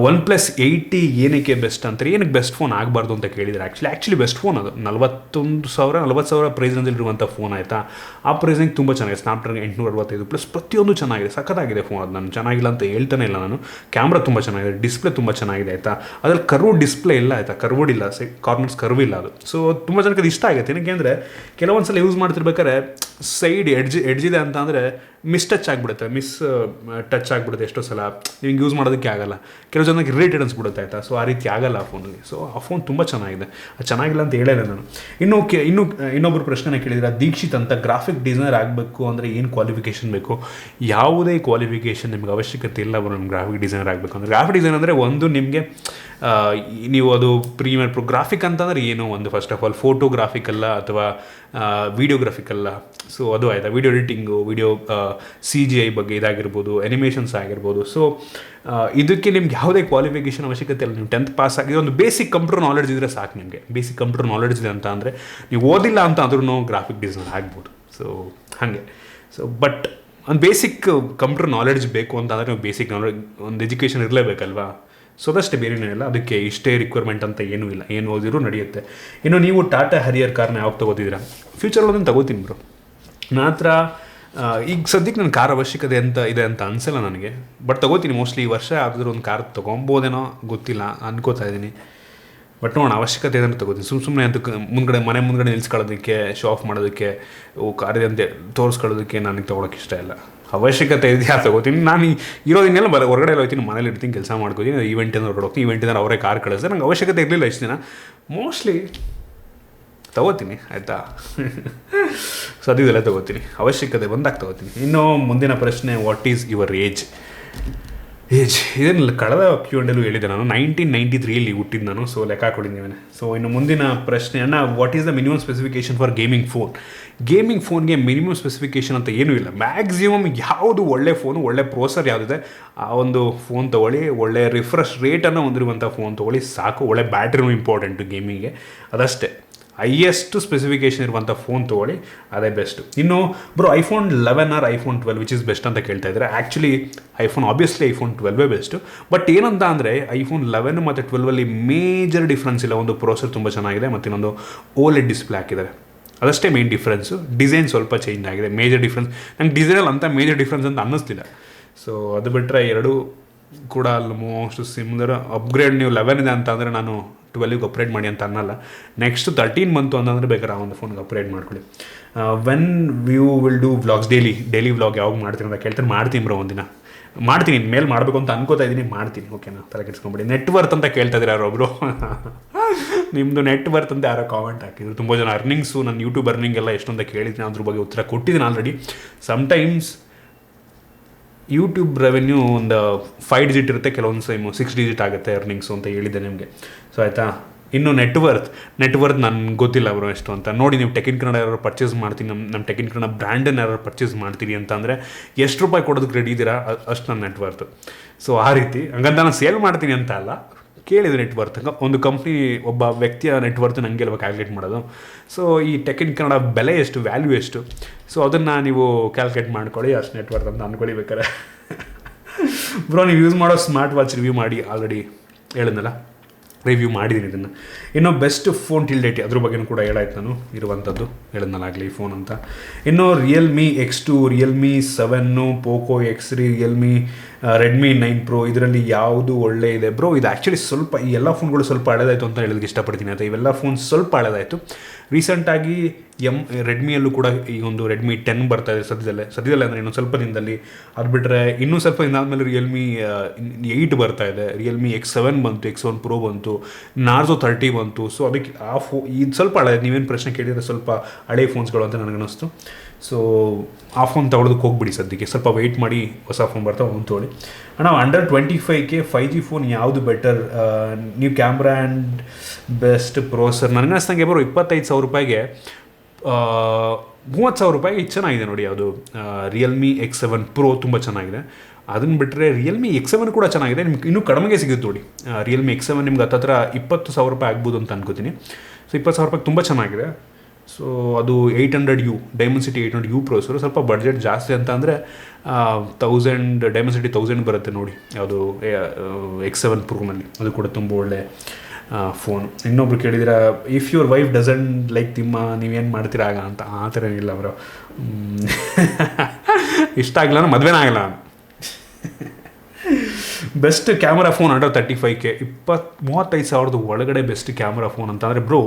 OnePlus 80 ಏನಕ್ಕೆ ಬೆಸ್ಟ್ ಅಂತಾರೆ, ಏನಕ್ಕೆ ಬೆಸ್ಟ್ ಫೋನ್ ಆಗಬಾರ್ದು ಅಂತ ಕೇಳಿದರೆ, ಆ್ಯಕ್ಚುಲಿ ಬೆಸ್ಟ್ ಫೋನ್ ಅದು. 40,000 ಪ್ರೈಸ್ ರೇಂಜಲ್ಲಿರುವಂಥ ಫೋನ್ ಆಯಿತಾ. ಆ ಪ್ರೈಸಿಂಗ್ ತುಂಬ ಚೆನ್ನಾಗಿದೆ. ಸ್ನ್ಯಾಪ್ಡ್ರ್ಯಾಗನ್ 865 ಪ್ಲಸ್ ಪ್ರತಿಯೊಂದು ಚೆನ್ನಾಗಿದೆ, ಸಖತ್ತಾಗಿದೆ ಫೋನ್. ಅದು ನಾನು ಚೆನ್ನಾಗಿಲ್ಲ ಅಂತ ಹೇಳ್ತಾನೆ ಇಲ್ಲ ನಾನು. ಕ್ಯಾಮ್ರಾ ತುಂಬ ಚೆನ್ನಾಗಿದೆ, ಡಿಸ್ಪ್ಲೇ ತುಂಬ ಚೆನ್ನಾಗಿದೆ ಆಯಿತಾ. ಅದ್ರಲ್ಲಿ ಕರ್ವ್ ಡಿಸ್ಪ್ಲೇ ಇಲ್ಲ ಆಯಿತಾ, ಕರ್ವ್ಡ್ ಇಲ್ಲ, ಕಾರ್ನರ್ಸ್ ಕರ್ವ್ ಇಲ್ಲ ಅದು. ಸೊ ತುಂಬ ಜನಕ್ಕೆ ಅದು ಇಷ್ಟ ಆಗುತ್ತೆ. ಏನಕ್ಕೆ ಅಂದರೆ ಕೆಲವೊಂದು ಸಲ ಯೂಸ್ ಮಾಡ್ತಿರ್ಬೇಕಾದ್ರೆ ಸೈಡ್ ಎಡ್ಜಿದೆ ಅಂತ ಅಂದರೆ ಟಚ್ ಆಗಿಬಿಡುತ್ತೆ, ಟಚ್ ಆಗಿಬಿಡುತ್ತೆ ಎಷ್ಟೋ ಸಲ, ನಿಮ್ಗೆ ಯೂಸ್ ಮಾಡೋದಕ್ಕೆ ಆಗಲ್ಲ. ಕೆಲವು ಜನಕ್ಕೆ ಇರಿಟೇಟ್ ಅನ್ಸ್ಬಿಡುತ್ತೆ ಆಯಿತಾ. ಸೊ ಆ ರೀತಿ ಆಗಲ್ಲ ಆ ಫೋನಲ್ಲಿ. ಸೊ ಆ ಫೋನ್ ತುಂಬ ಚೆನ್ನಾಗಿದೆ, ಅದು ಚೆನ್ನಾಗಿಲ್ಲ ಅಂತ ಹೇಳಿಲ್ಲ ನಾನು. ಇನ್ನೊಬ್ಬರು ಪ್ರಶ್ನೆ ಕೇಳಿದರೆ, ದೀಕ್ಷಿತ್ ಅಂತ ಗ್ರಾಫಿಕ್ ಡಿಸೈನರ್ ಆಗಬೇಕು ಅಂದರೆ ಏನು ಕ್ವಾಲಿಫಿಕೇಷನ್ ಬೇಕು? ಯಾವುದೇ ಕ್ವಾಲಿಫಿಕೇಷನ್ ನಿಮ್ಗೆ ಅವಶ್ಯಕತೆ ಇಲ್ಲ ಬರೋ ನಿಮ್ಗೆ ಗ್ರಾಫಿಕ್ ಡಿಸೈನರ್ ಆಗಬೇಕು ಅಂದರೆ. ಗ್ರಾಫಿಕ್ ಡಿಸೈನ್ ಅಂದರೆ ಒಂದು ನಿಮಗೆ ನೀವು ಅದು ಪ್ರೀಮಿಯರ್ ಗ್ರಾಫಿಕ್ ಅಂತಂದರೆ ಏನು, ಒಂದು ಫಸ್ಟ್ ಆಫ್ ಆಲ್ ಫೋಟೋಗ್ರಾಫಿಕ್ ಅಲ್ಲ ಅಥವಾ ವೀಡಿಯೋಗ್ರಾಫಿಕ್ ಅಲ್ಲ. ಸೊ ಅದು ಆಯಿತಾ, ವೀಡಿಯೋ ಎಡಿಟಿಂಗು, ವೀಡಿಯೋ CGI ಬಗ್ಗೆ ಇದಾಗಿರ್ಬೋದು, ಆ್ಯನಿಮೇಷನ್ಸ್ ಆಗಿರ್ಬೋದು. ಸೊ ಇದಕ್ಕೆ ನಿಮ್ಗೆ ಯಾವುದೇ ಕ್ವಾಲಿಫಿಕೇಷನ್ ಅವಶ್ಯಕತೆ ಇಲ್ಲ. ನೀವು 10th ಪಾಸ್ ಆಗಿದೆ, ಒಂದು ಬೇಸಿಕ್ ಕಂಪ್ಯೂಟರ್ ನಾಲೆಡ್ಜ್ ಇದ್ದರೆ ಸಾಕು. ನಿಮಗೆ ಬೇಸಿಕ್ ಕಂಪ್ಯೂಟರ್ ನಾಲೆಡ್ಜ್ ಇದೆ ಅಂತ ಅಂದರೆ, ನೀವು ಓದಿಲ್ಲ ಅಂತ ಅಂದ್ರೂ ಗ್ರಾಫಿಕ್ ಡಿಸೈನರ್ ಆಗ್ಬೋದು. ಸೊ ಹಾಗೆ. ಸೊ ಬಟ್ ಒಂದು ಬೇಸಿಕ್ ಕಂಪ್ಯೂಟರ್ ನಾಲೆಡ್ಜ್ ಬೇಕು ಅಂತ ಅಂದರೆ ನೀವು ಬೇಸಿಕ್ ನಾಲೆಡ್ಜ್, ಒಂದು ಎಜುಕೇಷನ್ ಇರಲೇಬೇಕಲ್ವಾ. ಸೊ ಅದಷ್ಟೇ, ಬೇರೆನೇ ಇಲ್ಲ. ಅದಕ್ಕೆ ಇಷ್ಟೇ ರಿಕ್ವೈರ್ಮೆಂಟ್ ಅಂತ ಏನೂ ಇಲ್ಲ, ಏನು ಓದಿರೂ ನಡೆಯುತ್ತೆ. ಇನ್ನು ನೀವು ಟಾಟಾ ಹರಿಯರ್ ಕಾರ್ನ ಯಾವಾಗ ತೊಗೋತಿದ್ದೀರಾ? ಫ್ಯೂಚರಲ್ಲಿ ಅದನ್ನು ತಗೋತೀನಿ ಬ್ರೋ. ನನ್ನ ಹತ್ರ ಈಗ ಸದ್ಯಕ್ಕೆ ನನ್ನ ಕಾರ್ ಅವಶ್ಯಕತೆ ಇದೆ ಅಂತ ಅನಿಸಲ್ಲ ನನಗೆ. ಬಟ್ ತೊಗೋತೀನಿ ಮೋಸ್ಟ್ಲಿ. ಈ ವರ್ಷ ಯಾವುದಾದ್ರೂ ಒಂದು ಕಾರ್ ತೊಗೊಬೋದೇನೋ ಗೊತ್ತಿಲ್ಲ, ಅನ್ಕೋತಾ ಇದ್ದೀನಿ. ಬಟ್ ನೋಡೋಣ, ಅವಶ್ಯಕತೆ ಏನಾದ್ರು ತೊಗೋತೀನಿ. ಸುಮ್ಮನೆ ಅಂತ ಮನೆ ಮುಂದ್ಗಡೆ ನಿಲ್ಸ್ಕೊಳ್ಳೋದಕ್ಕೆ, ಶೋ ಆಫ್ ಮಾಡೋದಕ್ಕೆ, ಕಾರಿದೆ ಅಂತ ತೋರಿಸ್ಕೊಳ್ಳೋದಕ್ಕೆ ನನಗೆ ತೊಗೊಳಕ್ಕೆ ಇಷ್ಟ ಇಲ್ಲ. ಅವಶ್ಯಕತೆ ಇದೆಯಾ ತೊಗೋತೀನಿ. ನಾನು ಇರೋದಿನ್ನೆಲ್ಲ ಹೊರಗಡೆ ಎಲ್ಲ ಹೋಗ್ತೀನಿ, ಮನೇಲಿ ಇರ್ತೀನಿ, ಕೆಲಸ ಮಾಡ್ಕೋತೀನಿ. ಈವೆಂಟಿಂದ ಹೊರಗಡೆ ಹೋಗ್ತೀನಿ, ಈವೆಂಟಿಂದ ಅವರೇ ಕಾರ್ ಕಳಿಸ್ತಾರೆ. ನಂಗೆ ಅವಶ್ಯಕತೆ ಇರಲಿಲ್ಲ ಇಷ್ಟು ದಿನ. ಮೋಸ್ಟ್ಲಿ ತೊಗೋತೀನಿ ಆಯಿತಾ. ಸದ್ಯದಲ್ಲೇ ತೊಗೋತೀನಿ, ಅವಶ್ಯಕತೆ ಬಂದಾಗ ತೊಗೋತೀನಿ. ಇನ್ನು ಮುಂದಿನ ಪ್ರಶ್ನೆ, ವಾಟ್ ಈಸ್ ಯುವರ್ ಏಜ್? ಇದೇನಿಲ್ಲ, ಕಳೆದ Q&Aಲ್ಲೂ ಹೇಳಿದೆ ನಾನು. 1993 ಹುಟ್ಟಿದ್ದು ನಾನು. ಸೊ ಲೆಕ್ಕ ಹಾಕೊಂಡಿದ್ದೀವಿ. ಸೊ ಇನ್ನು ಮುಂದಿನ ಪ್ರಶ್ನೆ, ಅಣ್ಣ, what is the minimum specification for gaming phone? Gaming ಫೋನ್ಗೆ ಮಿನಿಮಮ್ ಸ್ಪೆಸಿಫಿಕೇಷನ್ ಅಂತ ಏನೂ ಇಲ್ಲ. ಮ್ಯಾಕ್ಸಿಮಮ್ ಯಾವುದು ಒಳ್ಳೆ ಫೋನು, ಒಳ್ಳೆ ಪ್ರೋಸರ್ ಯಾವುದಿದೆ ಆ ಒಂದು ಫೋನ್ ತೊಗೊಳ್ಳಿ. ಒಳ್ಳೆ ರಿಫ್ರೆಶ್ ರೇಟನ್ನು ಹೊಂದಿರುವಂಥ ಫೋನ್ ತೊಗೊಳ್ಳಿ ಸಾಕು. ಒಳ್ಳೆ ಬ್ಯಾಟ್ರಿನೂ ಇಂಪಾರ್ಟೆಂಟು ಗೇಮಿಂಗ್ಗೆ, ಅದಷ್ಟೇ. ಹೈಯೆಸ್ಟ್ ಸ್ಪೆಸಿಫಿಕೇಷನ್ ಇರುವಂಥ ಫೋನ್ ತೊಗೊಳ್ಳಿ, ಅದೇ ಬೆಸ್ಟು. ಇನ್ನು bro, iPhone 11 or iPhone 12 which is best ಅಂತ ಕೇಳ್ತಾ ಇದ್ದಾರೆ. Actually iPhone 12 best. ಬಟ್ ಏನಂತ ಅಂದರೆ iPhone 11 ಮತ್ತು 12 ಮೇಜರ್ ಡಿಫ್ರೆನ್ಸ್ ಇಲ್ಲ. ಒಂದು ಪ್ರೋಸೆಸರ್ ತುಂಬ ಚೆನ್ನಾಗಿದೆ ಮತ್ತು ಇನ್ನೊಂದು OLED ಡಿಸ್ಪ್ಲೇ ಹಾಕಿದ್ದಾರೆ, ಅದಷ್ಟೇ ಮೇನ್ ಡಿಫ್ರೆನ್ಸು. ಡಿಸೈನ್ ಸ್ವಲ್ಪ ಚೇಂಜ್ ಆಗಿದೆ, ಮೇಜರ್ ಡಿಫ್ರೆನ್ಸ್. ನಂಗೆ ಡಿಸೈನಲ್ಲಿ ಅಂತ ಮೇಜರ್ ಡಿಫ್ರೆನ್ಸ್ ಅಂತ ಅನ್ನಿಸ್ತಿಲ್ಲ. ಸೊ ಅದು ಬಿಟ್ಟರೆ ಎರಡೂ ಕೂಡ ಆಲ್ಮೋಸ್ಟ್ ಸಿಮಿಲರ್. ಅಪ್ಗ್ರೇಡ್ ನೀವು 11 ಇದೆ ಅಂತ ಅಂದರೆ ನಾನು 12ಗೆ ಅಪ್ಗ್ರೇಡ್ ಮಾಡಿ ಅಂತ ಅನ್ನಲ್ಲ. ನೆಕ್ಸ್ಟ್ 13 ಬಂತು ಅಂತಂದರೆ ಬೇಕಾದ್ರೆ ಆ ಒಂದು ಫೋನ್ಗೆ ಅಪ್ಗ್ರೇಡ್ ಮಾಡ್ಕೊಳ್ಳಿ. When you will do vlogs, daily vlog ಯಾವಾಗ ಮಾಡ್ತೀನಿ ಅಂತ ಕೇಳ್ತಾರೆ. ಮಾಡ್ತೀನಿ ಬ್ರೋ, ಒಂದಿನ ಮಾಡ್ತೀನಿ. ಮೇಲೆ ಮಾಡಬೇಕು ಅಂತ ಅನ್ಕೋತಾ ಇದ್ದೀನಿ, ಮಾಡ್ತೀನಿ. ಓಕೆನಾ, ತಲೆ ಕೆಡಿಸ್ಕೊಂಬಿಡಿ. ನೆಟ್ವರ್ತ್ ಅಂತ ಕೇಳ್ತಾ ಇದ್ದಾರೆ ಯಾರೊಬ್ಬರು. ನಿಮ್ಮದು ನೆಟ್ವರ್ತ್ ಅಂತ ಯಾರೋ ಕಾಮೆಂಟ್ ಹಾಕಿದ್ರು. ತುಂಬ ಜನ ಅರ್ನಿಂಗ್ಸು, ನನ್ನ ಯೂಟ್ಯೂಬ್ ಅರ್ನಿಂಗ್ ಎಲ್ಲ ಎಷ್ಟೊಂತ ಕೇಳಿದ್ದೀನಿ, ಅದ್ರ ಬಗ್ಗೆ ಉತ್ತರ ಕೊಟ್ಟಿದ್ದೀನಿ ಆಲ್ರೆಡಿ. ಸಮ್ಟೈಮ್ಸ್ ಯೂಟ್ಯೂಬ್ ರೆವೆನ್ಯೂ ಒಂದು 5 ಡಿಜಿಟ್ ಇರುತ್ತೆ, ಕೆಲವೊಂದು ಟೈಮು 6 ಡಿಜಿಟ್ ಆಗುತ್ತೆ ಅರ್ನಿಂಗ್ಸು ಅಂತ ಹೇಳಿದ್ದೆ ನಿಮಗೆ. ಸೊ ಆಯಿತಾ. ಇನ್ನು ನೆಟ್ವರ್ತ್ ನನಗೆ ಗೊತ್ತಿಲ್ಲ ಅವರು ಎಷ್ಟು ಅಂತ. ನೋಡಿ, ನೀವು ಟೆಕ್ ಇನ್ ಕನ್ನಡ ಯಾರು ಪರ್ಚೇಸ್ ಮಾಡ್ತೀನಿ, ನಮ್ಮ ಟೆಕ್ ಇನ್ ಕನ್ನಡ ಬ್ರ್ಯಾಂಡನ್ನು ಯಾರು ಪರ್ಚೇಸ್ ಮಾಡ್ತೀರಿ ಅಂತ ಅಂದರೆ ಎಷ್ಟು ರೂಪಾಯಿ ಕೊಡೋದಕ್ಕೆ ರೆಡಿ ಇದ್ದೀರಾ ಅಷ್ಟು ನನ್ನ ನೆಟ್ವರ್ತ್. ಸೊ ಆ ರೀತಿ ಹಂಗಂತ ನಾನು ಸೇಲ್ ಮಾಡ್ತೀನಿ ಅಂತ ಅಲ್ಲ, ಕೇಳಿದೆ ನೆಟ್ವರ್ತ್. ಒಂದು ಕಂಪ್ನಿ, ಒಬ್ಬ ವ್ಯಕ್ತಿಯ ನೆಟ್ವರ್ತ್ ನನಗೆ ಅಲ್ವಾ ಕ್ಯಾಲ್ಕುಲೇಟ್ ಮಾಡೋದು. ಸೊ ಈ ಟೆಕ್ ಇನ್ ಕನ್ನಡ ಬೆಲೆ ಎಷ್ಟು, ವ್ಯಾಲ್ಯೂ ಎಷ್ಟು, ಸೊ ಅದನ್ನು ನೀವು ಕ್ಯಾಲ್ಕುಲೇಟ್ ಮಾಡ್ಕೊಳ್ಳಿ, ಅಷ್ಟು ನೆಟ್ವರ್ತ್ ಅಂತ ಅಂದ್ಕೊಳ್ಳಿ ಬೇಕಾರೆ. ಬ್ರೋ, ನೀವು ಯೂಸ್ ಮಾಡೋ ಸ್ಮಾರ್ಟ್ ವಾಚ್ ರಿವ್ಯೂ ಮಾಡಿ, ಆಲ್ರೆಡಿ ಹೇಳಿದ್ನಲ್ಲ, ರಿವ್ಯೂ ಮಾಡಿದ್ದೀನಿ ಇದನ್ನು. ಇನ್ನು ಬೆಸ್ಟ್ ಫೋನ್ ಟಿಲ್ ಡೇಟ್ ಅದ್ರ ಬಗ್ಗೆನೂ ಕೂಡ ಹೇಳಾಯ್ತು ನಾನು, ಇರುವಂಥದ್ದು ಹೇಳಿದ್ನಲ್ಲಾಗಲಿ ಫೋನ್ ಅಂತ. ಇನ್ನು Realme X2, Realme 7, Poco X3, Realme Redmi 9 Pro ಇದರಲ್ಲಿ ಯಾವುದು ಒಳ್ಳೆ ಇದೆ ಬ್ರೋ? ಇದು ಆ್ಯಕ್ಚುಲಿ ಸ್ವಲ್ಪ, ಈ ಎಲ್ಲ ಫೋನ್ಗಳು ಸ್ವಲ್ಪ ಹಳೆದಾಯಿತು ಅಂತ ಹೇಳೋದಕ್ಕೆ ಇಷ್ಟಪಡ್ತೀನಿ ಆಯಿತಾ. ಇವೆಲ್ಲ ಫೋನ್ ಸ್ವಲ್ಪ ಹಳೆದಾಯಿತು. ರೀಸೆಂಟಾಗಿ ರೆಡ್ಮಿಯಲ್ಲೂ ಕೂಡ ಈಗ ಒಂದು Redmi 10 ಬರ್ತಾ ಇದೆ ಸದ್ಯದಲ್ಲೇ ಅಂದರೆ ಇನ್ನೊಂದು ಸ್ವಲ್ಪ ದಿನದಲ್ಲಿ. ಅದು ಬಿಟ್ಟರೆ ಇನ್ನೂ ಸ್ವಲ್ಪ ದಿನ ಆದಮೇಲೆ Realme 8 ಬರ್ತಾ ಇದೆ, Realme X7 ಬಂತು, X1 Pro ಬಂತು, Narzo 30 ಬಂತು. ಸೊ ಅದಕ್ಕೆ ಇದು ಸ್ವಲ್ಪ ಹಳೆ, ನೀವೇನು ಪ್ರಶ್ನೆ ಕೇಳಿದರೆ ಸ್ವಲ್ಪ ಹಳೆ ಫೋನ್ಸ್ಗಳು ಅಂತ ನನಗನ್ನಿಸ್ತು. ಸೊ ಆ ಫೋನ್ ತೊಗೊಳೋದಕ್ಕೆ ಹೋಗ್ಬಿಡಿ ಸದ್ಯಕ್ಕೆ, ಸ್ವಲ್ಪ ವೆಯ್ಟ್ ಮಾಡಿ, ಹೊಸ ಫೋನ್ ಬರ್ತಾ ಒಂದು ತೊಗೊಳ್ಳಿ. ಅಣ್ಣ, ಅಂಡರ್ 25K 5G ಫೋನ್ ಯಾವುದು ಬೆಟರ್? ನೀವು ಕ್ಯಾಮ್ರಾ ಆ್ಯಂಡ್ ಬೆಸ್ಟ್ ಪ್ರೋಸರ್ ನನಗೆ ಅನಿಸ್ತಂಗೆ ಬರೋ 25,000 ರೂಪಾಯಿಗೆ 30,000 ರೂಪಾಯಿಗೆ ಇದು ಚೆನ್ನಾಗಿದೆ ನೋಡಿ. ಯಾವುದು Realme X7 Pro ತುಂಬ ಚೆನ್ನಾಗಿದೆ. ಅದನ್ನು ಬಿಟ್ಟರೆ Realme X7 ಕೂಡ ಚೆನ್ನಾಗಿದೆ, ನಿಮ್ಗೆ ಇನ್ನೂ ಕಡಿಮೆಗೆ ಸಿಗುತ್ತೆ ನೋಡಿ. Realme X7 ನಿಮ್ಗೆ ಹತ್ತಿರ 20,000 ರೂಪಾಯಿ ಆಗ್ಬೋದು ಅಂತ ಅನ್ಕೋತೀನಿ. ಸೊ 20,000 ರೂಪಾಯಿಗೆ ತುಂಬ ಚೆನ್ನಾಗಿದೆ. ಸೊ ಅದು 800U ಡೈಮೆನ್ಸಿಟಿ 800U ಪ್ರೊಸೆಸರು. ಸ್ವಲ್ಪ ಬಡ್ಜೆಟ್ ಜಾಸ್ತಿ ಅಂತ ಅಂದರೆ 1000 ಡೈಮೆನ್ಸಿಟಿ 1000 ಬರುತ್ತೆ ನೋಡಿ, ಯಾವುದು X7 Proನಲ್ಲಿ. ಅದು ಕೂಡ ತುಂಬ ಒಳ್ಳೆ ಫೋನ್. ಇನ್ನೊಬ್ರು ಕೇಳಿದಿರ, if your wife doesn't like ತಿಮ್ಮ ನೀವೇನು ಮಾಡ್ತೀರಾ ಆಗ ಅಂತ. ಆ ಥರ ಏನಿಲ್ಲ ಅವರು, ಇಷ್ಟ ಆಗಲ್ಲ ಮದುವೆನೇ ಆಗಲ್ಲ. Best camera phone under 35K, 35,000 ಒಳಗಡೆ ಬೆಸ್ಟ್ ಕ್ಯಾಮ್ರಾ ಫೋನ್ ಅಂತಂದರೆ ಬ್ರೋ